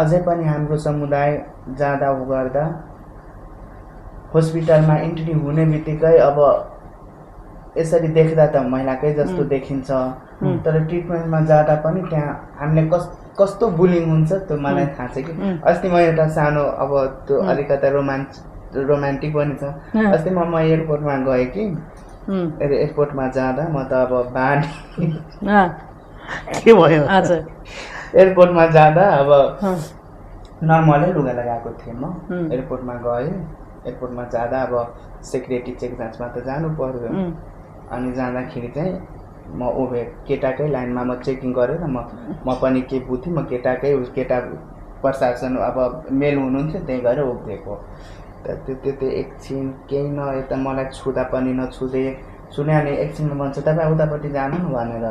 अझै पनि हाम्रो समुदाय जाँदा गर्दा हस्पिटलमा इन्ट्री हुने बित्तिकै अब यसरी देख्दा त महिलाकै जस्तो देखिन्छ, तर ट्रिटमेन्टमा जाँदा पनि त्यहाँ हामीले कस्तो बुलिङ हुन्छ त्यो मलाई थाहा छ कि। अस्ति म एउटा सानो अब त्यो अलिकता रोमान्टिक पनि छ। अस्ति म एयरपोर्टमा गएँ कि एयरपोर्टमा जाँदा म त अब के भयो एयरपोर्टमा जाँदा अब नर्मलै लुगा लगाएको थिएँ म। एयरपोर्टमा गएँ, एयरपोर्टमा जाँदा अब सेक्युरिटी चेक जाँचमा त जानु पर्यो, अनि जाँदाखेरि चाहिँ म उभे केटाकै लाइनमा म चेकिङ गरेर म पनि के बुझेँ, म केटाकै केटा प्रशासन अब मेल हुनुहुन्थ्यो त्यही गएर उभिएको। त्यो एकछिन केही न यता मलाई छुँदा पनि नछुँदै सुने, अनि एकछिनमा भन्छ तपाईँ उतापट्टि जानु न भनेर,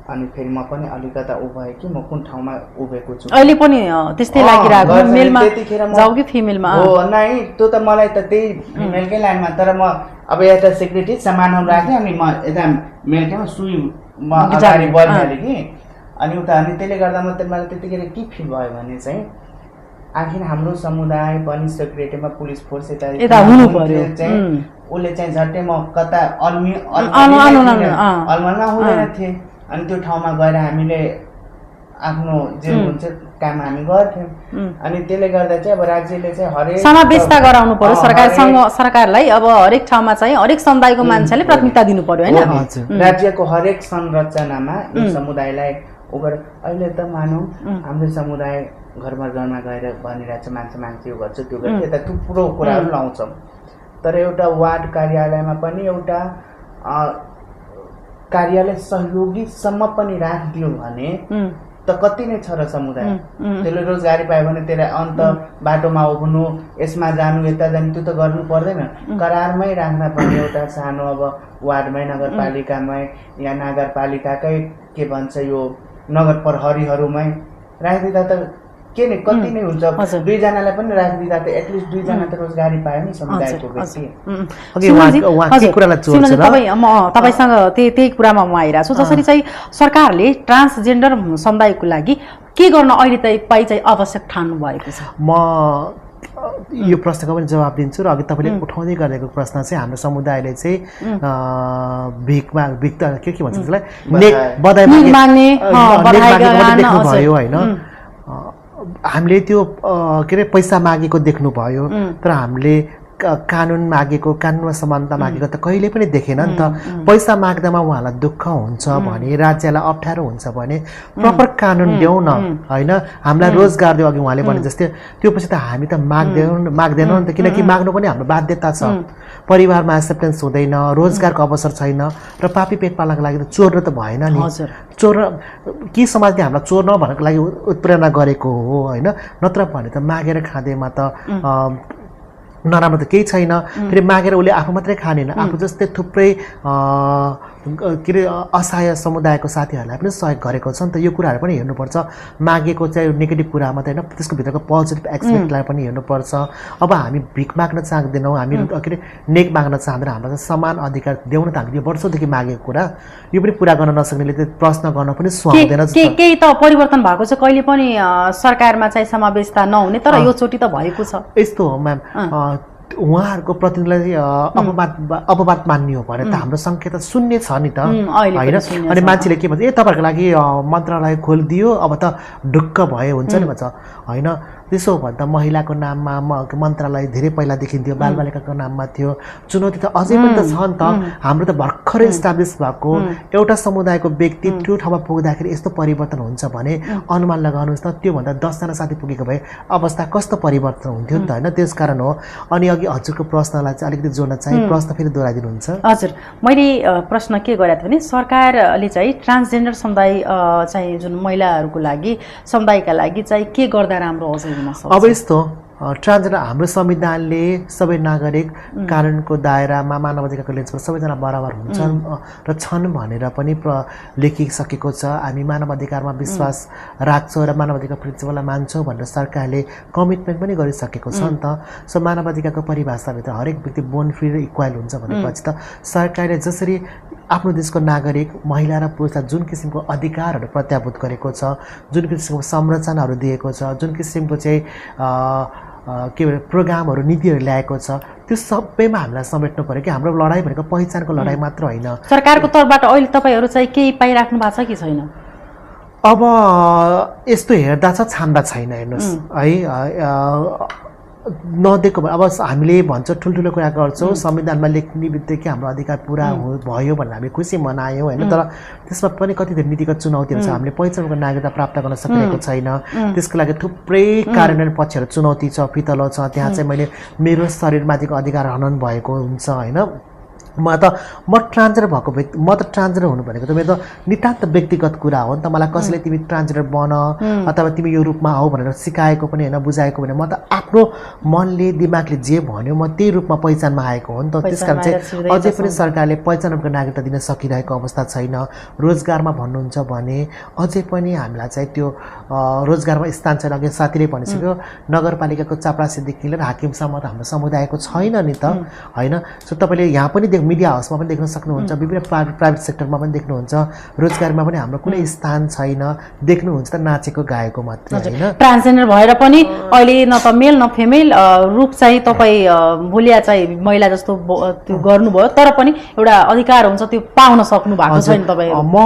अनि फेरि म पनि अलिकता उभएँ कि म कुन ठाउँमा उभिएको छु। अहिले पनि त्यस्तै लागिरहेको मेलमा जाऊ कि फिमेलमा? हो नै, त्यो त मलाई त त्यही फिमेलकै लाइनमा, तर म अब यता सेक्युरिटी सामानहरू राखेँ, अनि म यता मेलकैमा सुई म अगाडि बढिहालेँ कि, अनि उता अनि त्यसले गर्दा मलाई त्यतिखेर के फिल भयो भने चाहिँ आखिर हाम्रो समुदाय पनि सेक्युरिटीमा पुलिस फोर्स यता हुनु पर्यो चाहिँ उसले चाहिँ झट्टै म कता अलमलमा हुँदैन थिएँ, अनि त्यो ठाउँमा गएर हामीले आफ्नो जे हुन्छ काम हामी गर्थ्यौँ। अनि त्यसले गर्दा चाहिँ अब राज्यले चाहिँ हरेक समावेशता गराउनु पर्यो सरकारसँग, सरकारलाई अब हरेक ठाउँमा चाहिँ हरेक समुदायको मान्छेले प्राथमिकता दिनु पर्यो हैन? राज्यको हरेक संरचनामा यो समुदायलाई उगर अहिले त मानौँ हाम्रो समुदाय घरमा गएर भनिरहेको छ मान्छे यो गर्छ त्यो गर्छ, यता थुप्रो कुराहरू लाउँछौँ, तर एउटा वार्ड कार्यालयमा पनि एउटा कार्यालय सहयोगीसम्म पनि राखिदियो भने त कति नै छ र समुदाय। त्यसले रोजगारी पायो भने त्यसलाई अन्त बाटोमा उभ्नु, यसमा जानु, यता जानु, त्यो त गर्नु पर्दैन। करारमै राख्न पर्ने एउटा सानो अब वार्डमै नगरपालिकामै या नगरपालिकाकै के भन्छ यो नगर प्रहरीहरूमै राखिदिँदा त के नै कति नै हुन्छ, दुईजनालाई पनि राखिदिँदा त एटलिस्ट दुईजना त रोजगारी पायो नि समुदायको व्यक्ति। तपाईँसँग त्यही कुरामा म आइरहेको छु, जसरी चाहिँ सरकारले ट्रान्सजेन्डर समुदायको लागि के गर्न अहिले चाहिँ आवश्यक ठान्नु भएको छ? म यो प्रश्नको पनि जवाब दिन्छु र अघि तपाईँले उठाउँदै गरेको प्रश्न चाहिँ हाम्रो समुदायले चाहिँ भिख त के भन्छ त्यसलाई बधाई देख्नुभयो होइन, हामीले त्यो के अरे पैसा मागेको देख्नुभयो, तर हामीले कानुन मागेको, कानुनमा समानता मागेको त कहिले पनि देखेन नि त। पैसा माग्दामा उहाँलाई दुःख हुन्छ भने, राज्यलाई अप्ठ्यारो हुन्छ भने प्रपर कानुन देऊ न होइन, हामीलाई रोजगार देऊ। अघि उहाँले भने जस्तै त्यो पछि त हामी त माग्दैनौँ नि त, किनकि माग्नु पनि हाम्रो बाध्यता छ। परिवारमा एक्सेप्टेन्स हुँदैन, रोजगारको अवसर छैन, र पापी पेट पाल्नको लागि त चोर्नु त भएन नि। चोर के समाजले हामीलाई चोर नभन्नको लागि उत्प्रेरणा गरेको हो होइन, नत्र भने त मागेर खाँदैमा त नराम्रो त केही छैन। फेरि मागेर उसले आफू मात्रै खानेन, आफू जस्तै थुप्रै के अरे असहाय समुदायको साथीहरूलाई पनि सहयोग गरेको छ नि त। यो कुराहरू पनि हेर्नुपर्छ, मागेको चाहिँ नेगेटिभ कुरा मात्रै होइन, त्यसको भित्रको पोजिटिभ एक्सपेक्टलाई पनि हेर्नुपर्छ। अब हामी भिख माग्न चाहँदैनौँ, हामी के अरे नेक माग्न चाहँदैन, हामीलाई समान अधिकार देऊ न त। हामीले यो वर्षौँदेखि मागेको कुरा यो पनि पुरा गर्न नसक्नेले त्यो प्रश्न गर्न पनि सुहाउँदैन। केही त परिवर्तन भएको छ, कहिले पनि सरकारमा चाहिँ समावेशता नहुने, तर यो चोटि त भएको छ। यस्तो हो म्याम, उहाँहरूको प्रतिनिधिलाई अपवाद मान्ने हो भने त हाम्रो सङ्ख्या त शून्य छ नि त होइन। अनि मान्छेले के भन्छ, तपाईँहरूको लागि मन्त्रालय खोलिदियो अब त ढुक्क भयो हुन्छ नि भन्छ होइन। त्यसो हो भने त महिलाको नाममा मन्त्रालय धेरै पहिलादेखि थियो, बालबालिकाको नाममा थियो, चुनौती त अझै पनि त छ नि त। हाम्रो त भर्खरै इस्टाब्लिस भएको एउटा समुदायको व्यक्ति त्यो ठाउँमा पुग्दाखेरि यस्तो परिवर्तन हुन्छ भने अनुमान लगाउनुहोस् त, त्योभन्दा 10जना साथी पुगेको भए अवस्था कस्तो परिवर्तन हुन्थ्यो नि त होइन। त्यस कारण हो। अनि अघि अघि हजुरको प्रश्नलाई चाहिँ अलिकति जोड्न चाहिँ प्रश्न फेरि दोहोऱ्याइदिनुहुन्छ। हजुर, मैले प्रश्न के गरेको थिएँ भने सरकारले चाहिँ ट्रान्सजेन्डर समुदाय चाहिँ जुन महिलाहरूको लागि समुदायका लागि चाहिँ के गर्दा राम्रो हो चाहिँ हुन सक्छ? अब यस्तो ट्रान्सजेन्डर हाम्रो संविधानले सबै नागरिक कानुनको दायरामा मानव अधिकारको लेन्समा सबैजना बराबर हुन्छन् र छन् भनेर पनि लेखिसकेको छ। हामी मानव अधिकारमा विश्वास राख्छौँ र मानव अधिकार प्रिन्सिपललाई मान्छौँ भनेर सरकारले कमिटमेन्ट पनि गरिसकेको छ नि त। सो मानव अधिकारको परिभाषाभित्र हरेक व्यक्ति बोर्न फ्री र इक्वल हुन्छ भनेपछि त सरकारले जसरी आफ्नो देशको नागरिक महिला र पुरुषलाई जुन किसिमको अधिकारहरू प्रत्याभूत गरेको छ, जुन किसिमको संरचनाहरू दिएको छ, जुन किसिमको चाहिँ के भन्छ प्रोग्रामहरू नीतिहरू ल्याएको छ, त्यो सबैमा हामीलाई समेट्नु पऱ्यो कि हाम्रो लडाइँ भनेको पहिचानको लडाइँ मात्र होइन। सरकारको तर्फबाट अहिले तपाईँहरू चाहिँ केही पाइराख्नु भएको छ कि छैन? अब यस्तो हेर्दा छ छान्दा छैन हेर्नुहोस् है। नदिएको अब हामीले भन्छौँ ठुल्ठुलो कुरा गर्छौँ, संविधानमा लेख्ने बित्तिकै हाम्रो अधिकार पुरा भयो भनेर हामी खुसी मनायौँ होइन। तर त्यसमा पनि कति धेरै नीतिगत चुनौतीहरू छ। हामीले पहिचानको नागरिकता प्राप्त गर्न सकिरहेको छैन। त्यसको लागि थुप्रै कार्यान्वयन पक्षहरू चुनौती छ, फितलो छ। त्यहाँ चाहिँ मैले मेरो शरीरमाथिको अधिकार हनन भएको हुन्छ होइन। म ट्रान्सजेन्डर भएको व्यक्ति, म त ट्रान्सजेन्डर हुनु भनेको त मेरो त नितान्त व्यक्तिगत कुरा हो नि त। मलाई कसैले तिमी ट्रान्सजेन्डर बन अथवा तिमी यो रूपमा आऊ भनेर सिकाएको पनि होइन, बुझाएको पनि। म त आफ्नो मनले दिमागले जे भन्यो म त्यही रूपमा पहिचानमा आएको हो नि त। त्यस कारण चाहिँ अझै पनि सरकारले पहिचानको नागरिकता दिन सकिरहेको अवस्था छैन। रोजगारमा भन्नुहुन्छ भने अझै पनि हामीलाई चाहिँ त्यो रोजगारमा स्थान छैन। अघि साथीले भनिसक्यो नगरपालिकाको चापरासीदेखि लिएर हाकिमसम्म त हाम्रो समुदायको छैन नि त होइन। सो तपाईँले यहाँ पनि मिडिया हाउसमा पनि देख्न सक्नुहुन्छ, विभिन्न प्राइभेट सेक्टरमा पनि देख्नुहुन्छ, रोजगारमा पनि हाम्रो कुनै स्थान छैन। देख्नुहुन्छ त नाचेको गाएको मात्रै होइन। ट्रान्सजेन्डर भएर पनि अहिले न त मेल न फिमेल रूप चाहिँ तपाईँ भोलिया चाहिँ महिला जस्तो त्यो गर्नुभयो, तर पनि एउटा अधिकार हुन्छ त्यो पाउन सक्नु भएको छैन तपाईँ? म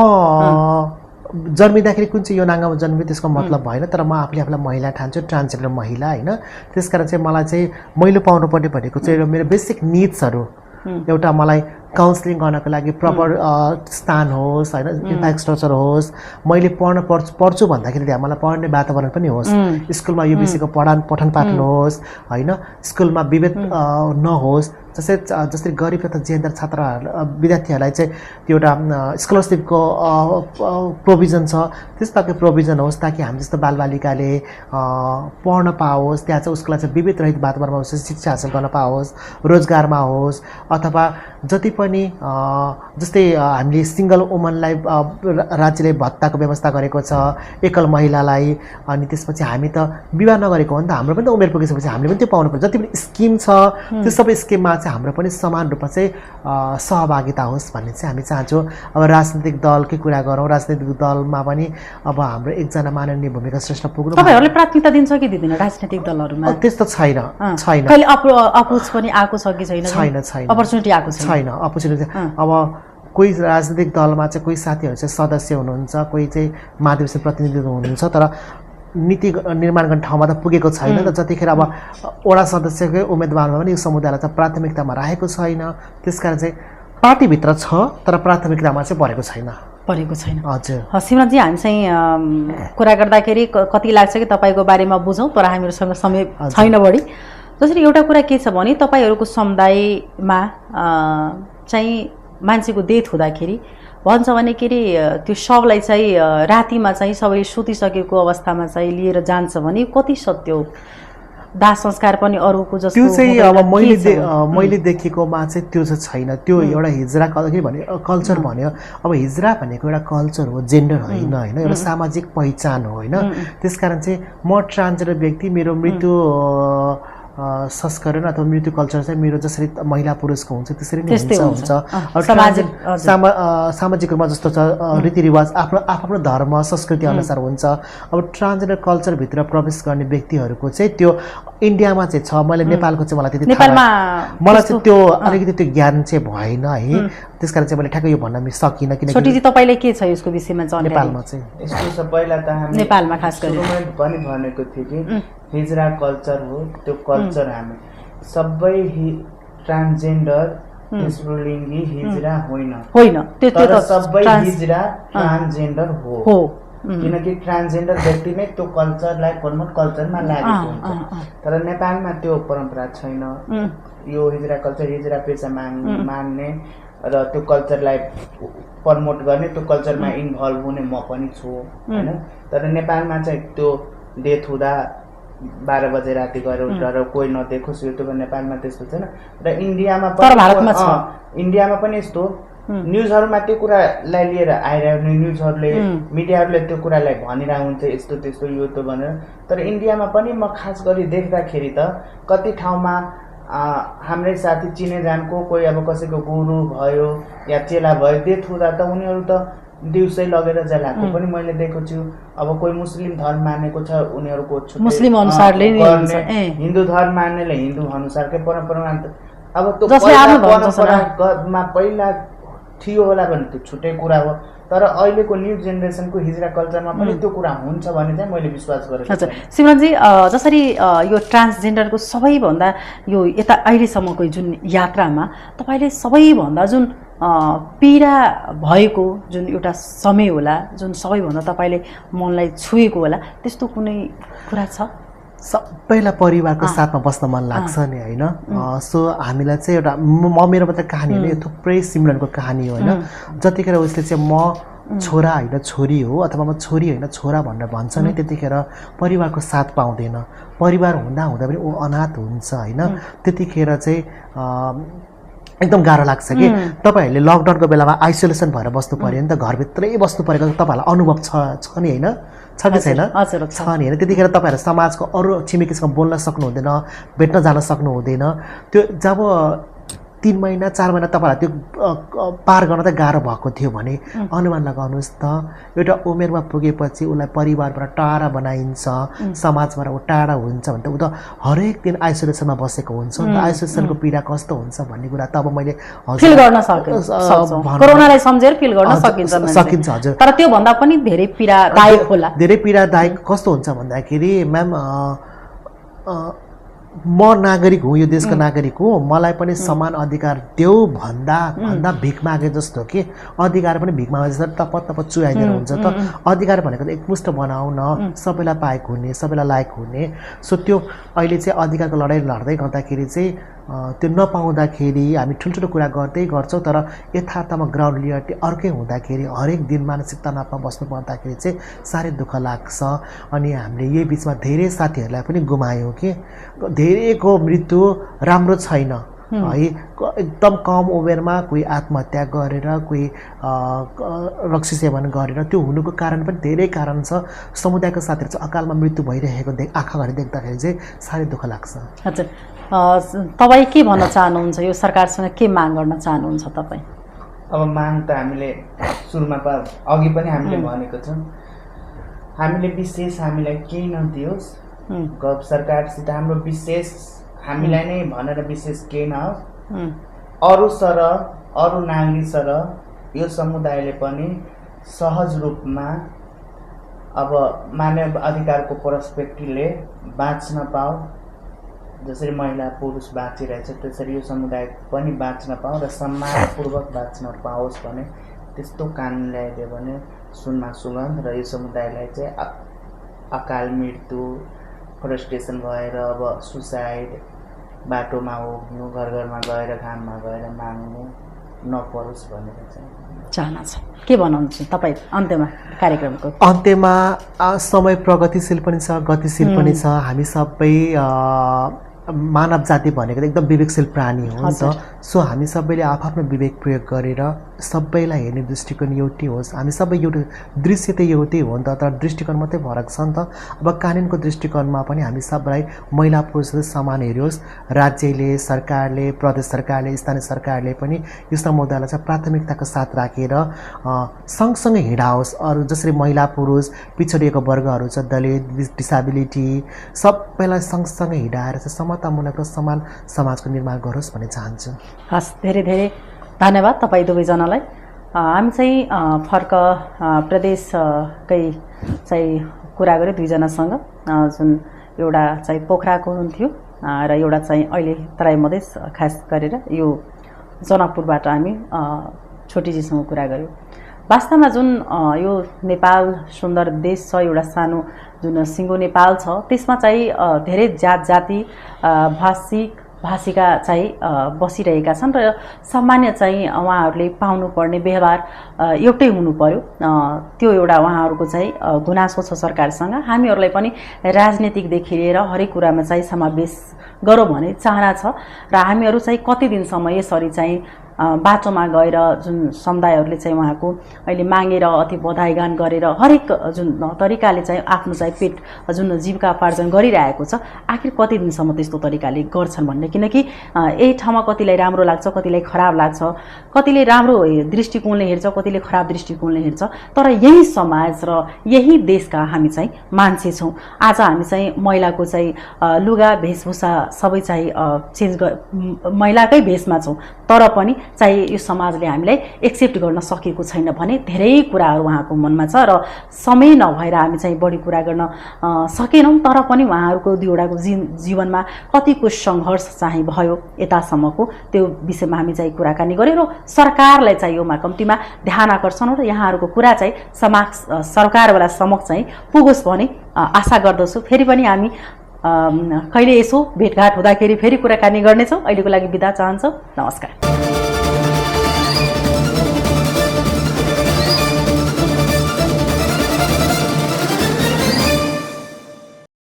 जन्मिँदाखेरि कुन चाहिँ यो नाङ्गामा जन्मियो त्यसको मतलब भएन, तर म आफूले आफूलाई महिला ठान्छु, ट्रान्सजेन्डर महिला होइन। त्यसकारण चाहिँ मलाई चाहिँ मैले पाउनुपर्ने भनेको चाहिँ मेरो बेसिक निड्सहरू, एउटा मलाई काउन्सिलिङ गर्नको लागि प्रपर स्थान होस् होइन, इन्फ्रास्ट्रक्चर होस्, मैले पढ्छु भन्दाखेरि त्यहाँ मलाई पढ्ने वातावरण पनि होस्, स्कुलमा यो विषयको पठन पाठन होस् होइन, स्कुलमा विभेद नहोस्। जसरी गरिब तथा जेएनआर छात्र विद्यार्थीहरूलाई चाहिँ त्यो एउटा स्कलरसिपको प्रोभिजन छ, त्यस खालको प्रोभिजन होस् ताकि हामी जस्तो बालबालिकाले पढ्न पाओस्। त्यहाँ चाहिँ उसको लागि चाहिँ विविध रहित वातावरणमा होस्, शिक्षा हासिल गर्न पाओस्, रोजगारमा होस्, अथवा जति पनि जस्तै हामीले सिङ्गल वुमनलाई राज्यले भत्ताको व्यवस्था गरेको छ, एकल महिलालाई। अनि त्यसपछि हामी त विवाह नगरेको हो नि त, हाम्रो पनि त उमेर पुगिसकेपछि हामीले पनि त्यो पाउनुपर्छ। जति पनि स्किम छ त्यो सबै स्किममा चाहिँ हाम्रो पनि समान रूपमा चाहिँ सहभागिता होस् भन्ने चाहिँ हामी चाहन्छौँ। अब राजनीतिक दलकै कुरा गरौँ, राजनीतिक दलमा पनि अब हाम्रो एकजना माननीय भूमिका श्रेष्ठ पुग्नु। तपाईँहरूले प्राथमिकता दिन्छ कि दिँदैन राजनीतिक दलहरूमा? त्यस्तो छैन छैन। कहिले अप्रोच पनि आएको छ कि छैन? छैन छैन, अपर्च्युनिटी आएको छैन अपर्च्युनिटी। अब कोही राजनीतिक दलमा चाहिँ कोही साथीहरू चाहिँ सदस्य हुनुहुन्छ, कोही चाहिँ महाधिवेशन प्रतिनिधि हुनुहुन्छ, तर नीति निर्माण गर्ने ठाउँमा त पुगेको छैन त। जतिखेर अब वडा सदस्यकै उम्मेदवारमा पनि यो समुदायलाई चाहिँ प्राथमिकतामा राखेको छैन। त्यसकारण चाहिँ पार्टीभित्र छ तर प्राथमिकतामा चाहिँ परेको छैन। हजुर सिमरनजी, हामी चाहिँ कुरा गर्दाखेरि कति लाग्छ कि तपाईँको बारेमा बुझौँ, तर हामीहरूसँग समय छैन बढी। जसरी एउटा कुरा के छ भने तपाईँहरूको समुदायमा चाहिँ मान्छेको डेथ हुँदाखेरि भन्छ भने के अरे त्यो शवलाई चाहिँ रातिमा चाहिँ सबै सुतिसकेको अवस्थामा चाहिँ लिएर जान्छ भने कति सत्य हो? दाह संस्कार पनि अरूको जस्तो त्यो चाहिँ अब मैले देखेकोमा चाहिँ त्यो चाहिँ छैन। त्यो एउटा हिजरा के भने कल्चर भन्यो। अब हिजरा भनेको एउटा कल्चर हो, जेन्डर होइन होइन, एउटा सामाजिक पहिचान हो होइन। त्यसकारण चाहिँ म ट्रान्सजेन्डर व्यक्ति, मेरो मृत्यु संस्करण अथवा मृत्यु कल्चर चाहिँ मेरो जसरी महिला पुरुषको हुन्छ त्यसरी नै हुन्छ। सामाजिक रूपमा जस्तो छ रीतिरिवाज आफ्नो धर्म संस्कृति अनुसार हुन्छ। अब ट्रान्सजेन्डर कल्चरभित्र प्रवेश गर्ने व्यक्तिहरूको चाहिँ त्यो इन्डियामा चाहिँ छ। मैले नेपालको चाहिँ मलाई त्यति मलाई चाहिँ त्यो अलिकति त्यो ज्ञान चाहिँ भएन है। त्यसकारण चाहिँ मैले ठ्याक्कै यो भन्न सकिनँ। किनकि तपाईँलाई के छ यसको विषयमा जानकारी? नेपालमा चाहिँ यस्तो छ, पहिला त हामी नेपालमा खास गरी पनि भनेको थियो कि हिजरा कल्चर हो। त्यो कल्चर हामी सबै ट्रान्सजेन्डर हिजरा होइन, त्यो सबै हिजरा ट्रान्सजेन्डर हो। किनकि ट्रान्सजेन्डर व्यक्ति नै त्यो कल्चरलाई प्रमोट कल्चरमा लागेको हुन्छ तर नेपालमा त्यो परम्परा छैन यो हिजरा कल्चर हिजरा पेसा मान्ने र त्यो कल्चरलाई प्रमोट गर्ने त्यो कल्चरमा इन्भल्भ हुने म पनि छु हैन तर नेपालमा चाहिँ त्यो डेथ हुँदा 12 बजे राति गएर उठेर कोही नदेखोस् यो त्यो नेपालमा त्यस्तो छैन र इन्डियामा पनि यस्तो न्युजहरुमा त्यो कुरालाई लिएर आइरहेको न्युजहरुले मिडियाहरुले त्यो कुरालाई भनिरहेको हुन्छ यस्तो त्यस्तो यो त्यो भनेर तर इन्डियामा पनि म खास गरी देख्दाखेरि त कति ठाउँमा हाम्रै साथी चिने जानको कोही अब कसैको गुरु भयो या चेला भयो डेथ हुँदा त उनीहरु त दिउँसै लगेर जलाएको पनि मैले देखेको छु अब कोही मुस्लिम धर्म मानेको छ उनीहरुको छुट्टै मुस्लिम अनुसारले हिन्दू धर्म मान्नेले हिन्दू अनुसारकै परम्परा अब त्यो परम्परामा पहिला थियो होला भने त्यो छुट्टै कुरा हो तर अहिलेको न्यू जेनेरेसनको हिजरा कल्चरमा पनि त्यो कुरा हुन्छ भन्ने चाहिँ मैले विश्वास गरेको छु। सिमरनजी जसरी यो ट्रान्सजेन्डरको सबैभन्दा यो यता अहिलेसम्मको जुन यात्रामा तपाईले सबैभन्दा जुन पीडा भएको जुन एउटा समय होला जुन सबैभन्दा तपाईले मनलाई छुएको होला त्यस्तो कुनै कुरा छ? सबैलाई परिवारको साथमा बस्न मन लाग्छ नि हैन सो हामीलाई चाहिँ एउटा मेरो मात्र कहानी होइन यो थुप्रै सिमरनको कहानी हो हैन जतिखेर उसले चाहिँ म छोरा होइन छोरी हो अथवा म छोरी होइन छोरा भनेर भन्छ नि त्यतिखेर परिवारको साथ पाउँदैन परिवार हुँदा पनि ऊ अनाथ हुन्छ हैन त्यतिखेर चाहिँ एकदम गाह्रो लाग्छ कि तपाईहरुले लकडाउनको बेलामा आइसोलेसन भएर बस्नु पर्यो नि त घरभित्रै बस्नु परेको तपाईहरुलाई अनुभव छ नि हैन छ कि छैन छ नि हैन त्यतिखेर तपाईहरु समाजको अरु छिमेकीसँग बोल्न सक्नु हुँदैन भेट्न जान सक्नु हुँदैन त्यो जब 3 महिना 4 महिना तपाईहरुलाई त्यो पार गर्न त गाह्रो भएको थियो भने अनुमान लगाउनुस् त एउटा उमेरमा पुगेपछि उलाई परिवारबाट टाढा बनाइन्छ समाजबाट उ टाढा हुन्छ भने त उ त हरेक दिन आइसोलेसनमा बसेको हुन्छ नि त आइसोलेसनको पीडा कस्तो हुन्छ भन्ने कुरा त अब मैले फिल गर्न सक्छु कोरोनालाई सम्झेर फिल गर्न सकिन्छ हजुर तर त्यो भन्दा पनि धेरै पीडादायक होला धेरै पीडादायक कस्तो हुन्छ भन्दाखेरि म्याम म नागरिक हुँ यो देशको नागरिक हो मलाई पनि समान अधिकार देऊ भन्दा भिख मागे जस्तो के अधिकार पनि भिख मागे जस्तो टप चुहाइदिएर हुन्छ त अधिकार भनेको त एकमुष्ट बनाउन सबैलाई पाएको हुने सबैलाई लायक हुने सो त्यो अहिले चाहिँ अधिकारको लडाई लड्दै गर्दाखेरि चाहिँ त्यो नपाउँदाखेरि हामी ठुल्ठुलो कुरा गर्दै गर्छौं तर यथार्थमा ग्राउन्ड रियालिटी अर्कै हुँदाखेरि हरेक दिन मानसिक तनावमा बस्नु पर्दाखेरि चाहिँ साह्रै दुःख लाग्छ अनि हामीले यही बीचमा धेरै साथीहरूलाई पनि गुमायौं कि धेरैको मृत्यु राम्रो छैन है एकदम कम उमेरमा कोही आत्महत्या गरेर कोही रक्सी सेवन गरेर त्यो हुनुको कारण पनि धेरै कारण छ समुदायको साथीहरु चाहिँ अकालमा मृत्यु भइरहेको आँखा घरि देख्दाखेरि चाहिँ साह्रै दुःख लाग्छ। हजुर तपाई के भन्न चाहनुहुन्छ यो सरकारसँग के माग गर्न चाहनुहुन्छ तपाई? अब माग त हामीले सुरुमा अघि पनि हामीले भनेको छौं हामीले विशेष हामीलाई केही नदियोस् सरकारसित हाम्रो विशेष हामीलाई नै भनेर विशेष केही नहोस् अरु सरह अरु नागरिक सरह यो समुदायले पनि सहज रूपमा अब मानव अधिकारको पर्सपेक्टिभले बाँच्न पाऊ जसरी महिला पुरुष बाँचिरहेछ त्यसरी यो समुदाय पनि बाँच्न पाऊ र सम्मानपूर्वक बाँच्न पाओस् भने त्यस्तो कानुन ल्याइदियो भने सुनमा सुगन्ध र यो समुदायलाई चाहिँ अकाल मृत्यु फ्रस्ट्रेसन भएर अब सुसाइड बाटोमा उभिनु घर घरमा गएर घाममा गएर माग्नु नपरोस् भनेर चाहिँ चाहना छ। के भन्नुहुन्छ तपाई अन्त्यमा कार्यक्रमको? अन्त्यमा समय प्रगतिशील पनि छ गतिशील पनि छ हामी सबै मानव जाति भनेको एकदम विवेकशील प्राणी हो नि त सो हामी सबैले आफ्नो विवेक प्रयोग गरेर सबैलाई हेर्ने दृष्टिकोण एउटै होस् हामी सबै एउटै दृश्य त एउटै हो नि त तर दृष्टिकोण मात्रै फरक छ नि त अब कानुनको दृष्टिकोणमा पनि हामी सबैलाई महिला पुरुषले समान हेरियोस् राज्यले सरकारले प्रदेश सरकारले स्थानीय सरकारले पनि यो समुदायलाई चाहिँ प्राथमिकताको साथ राखेर सँगसँगै हिँडाओस् अरु जसरी महिला पुरुष पिछडिएको वर्गहरू छ दलित डिसेबिलिटी सबैलाई सँगसँगै हिँडाएर चाहिँ समतामूलक र समान समाजको निर्माण गरोस् भन्ने चाहन्छु। हस् धेरै धेरै धन्यवाद तपाई दुवैजनालाई। हामी चाहिँ फर्क प्रदेशकै चाहिँ कुरा गरे दुईजनासँग जुन एउटा चाहिँ पोखराको हुनुहुन्थ्यो र एउटा चाहिँ अहिले तराई मधेस खास गरेर यो जनकपुरबाट हामी छोटीजीसँग कुरा गर्यौं। वास्तवमा जुन यो नेपाल सुन्दर देश छ, एउटा सानो जुन सिङ्गो नेपाल छ, त्यसमा चाहिँ धेरै जात जाति भाषिका चाहिँ बसिरहेका छन् र सामान्य चाहिँ उहाँहरूले पाउनुपर्ने व्यवहार एउटै हुनु पर्यो। त्यो एउटा उहाँहरूको चाहिँ गुनासो छ सरकारसँग। हामीहरूलाई पनि राजनीतिकदेखि लिएर हरेक कुरामा चाहिँ समावेश गरौँ भन्ने चाहना छ र हामीहरू चाहिँ कति दिनसम्म यसरी चाहिँ बाटोमा गएर जुन समुदायहरूले चाहिँ उहाँको अहिले मागेर अति बधाईगान गरेर हरेक जुन तरिकाले चाहिँ आफ्नो चाहिँ पेट जुन जीविकापार्जन गरिरहेको छ, आखिर कति दिनसम्म त्यस्तो तरिकाले गर्छन् भन्ने। किनकि यही ठाउँमा कतिलाई राम्रो लाग्छ, कतिलाई खराब लाग्छ, कतिले राम्रो दृष्टिकोणले हेर्छ, कतिले खराब दृष्टिकोणले हेर्छ, तर यही समाज र यही देशका हामी चाहिँ मान्छे छौँ। आज हामी चाहिँ महिलाको चाहिँ लुगा वेशभूषा सबै चाहिँ महिलाकै भेषमा छौँ, तर पनि चाहिँ यो समाजले हामीलाई एक्सेप्ट गर्न सकेको छैन भने धेरै कुराहरू उहाँको मनमा छ र समय नभएर हामी चाहिँ बढी कुरा गर्न सकेनौँ। तर पनि उहाँहरूको दुईवटाको जीवनमा कतिको सङ्घर्ष चाहिँ भयो यतासम्मको, त्यो विषयमा हामी चाहिँ कुराकानी गऱ्यौँ र सरकारलाई चाहिँ योमा कम्तीमा ध्यान आकर्षण र यहाँहरूको कुरा चाहिँ सरकारवाला समक्ष चाहिँ पुगोस् भन्ने आशा गर्दछु। फेरि पनि हामी कहिले यसो भेटघाट हुँदाखेरि फेरि कुराकानी गर्नेछौँ। अहिलेको लागि बिदा चाहन्छौँ। नमस्कार।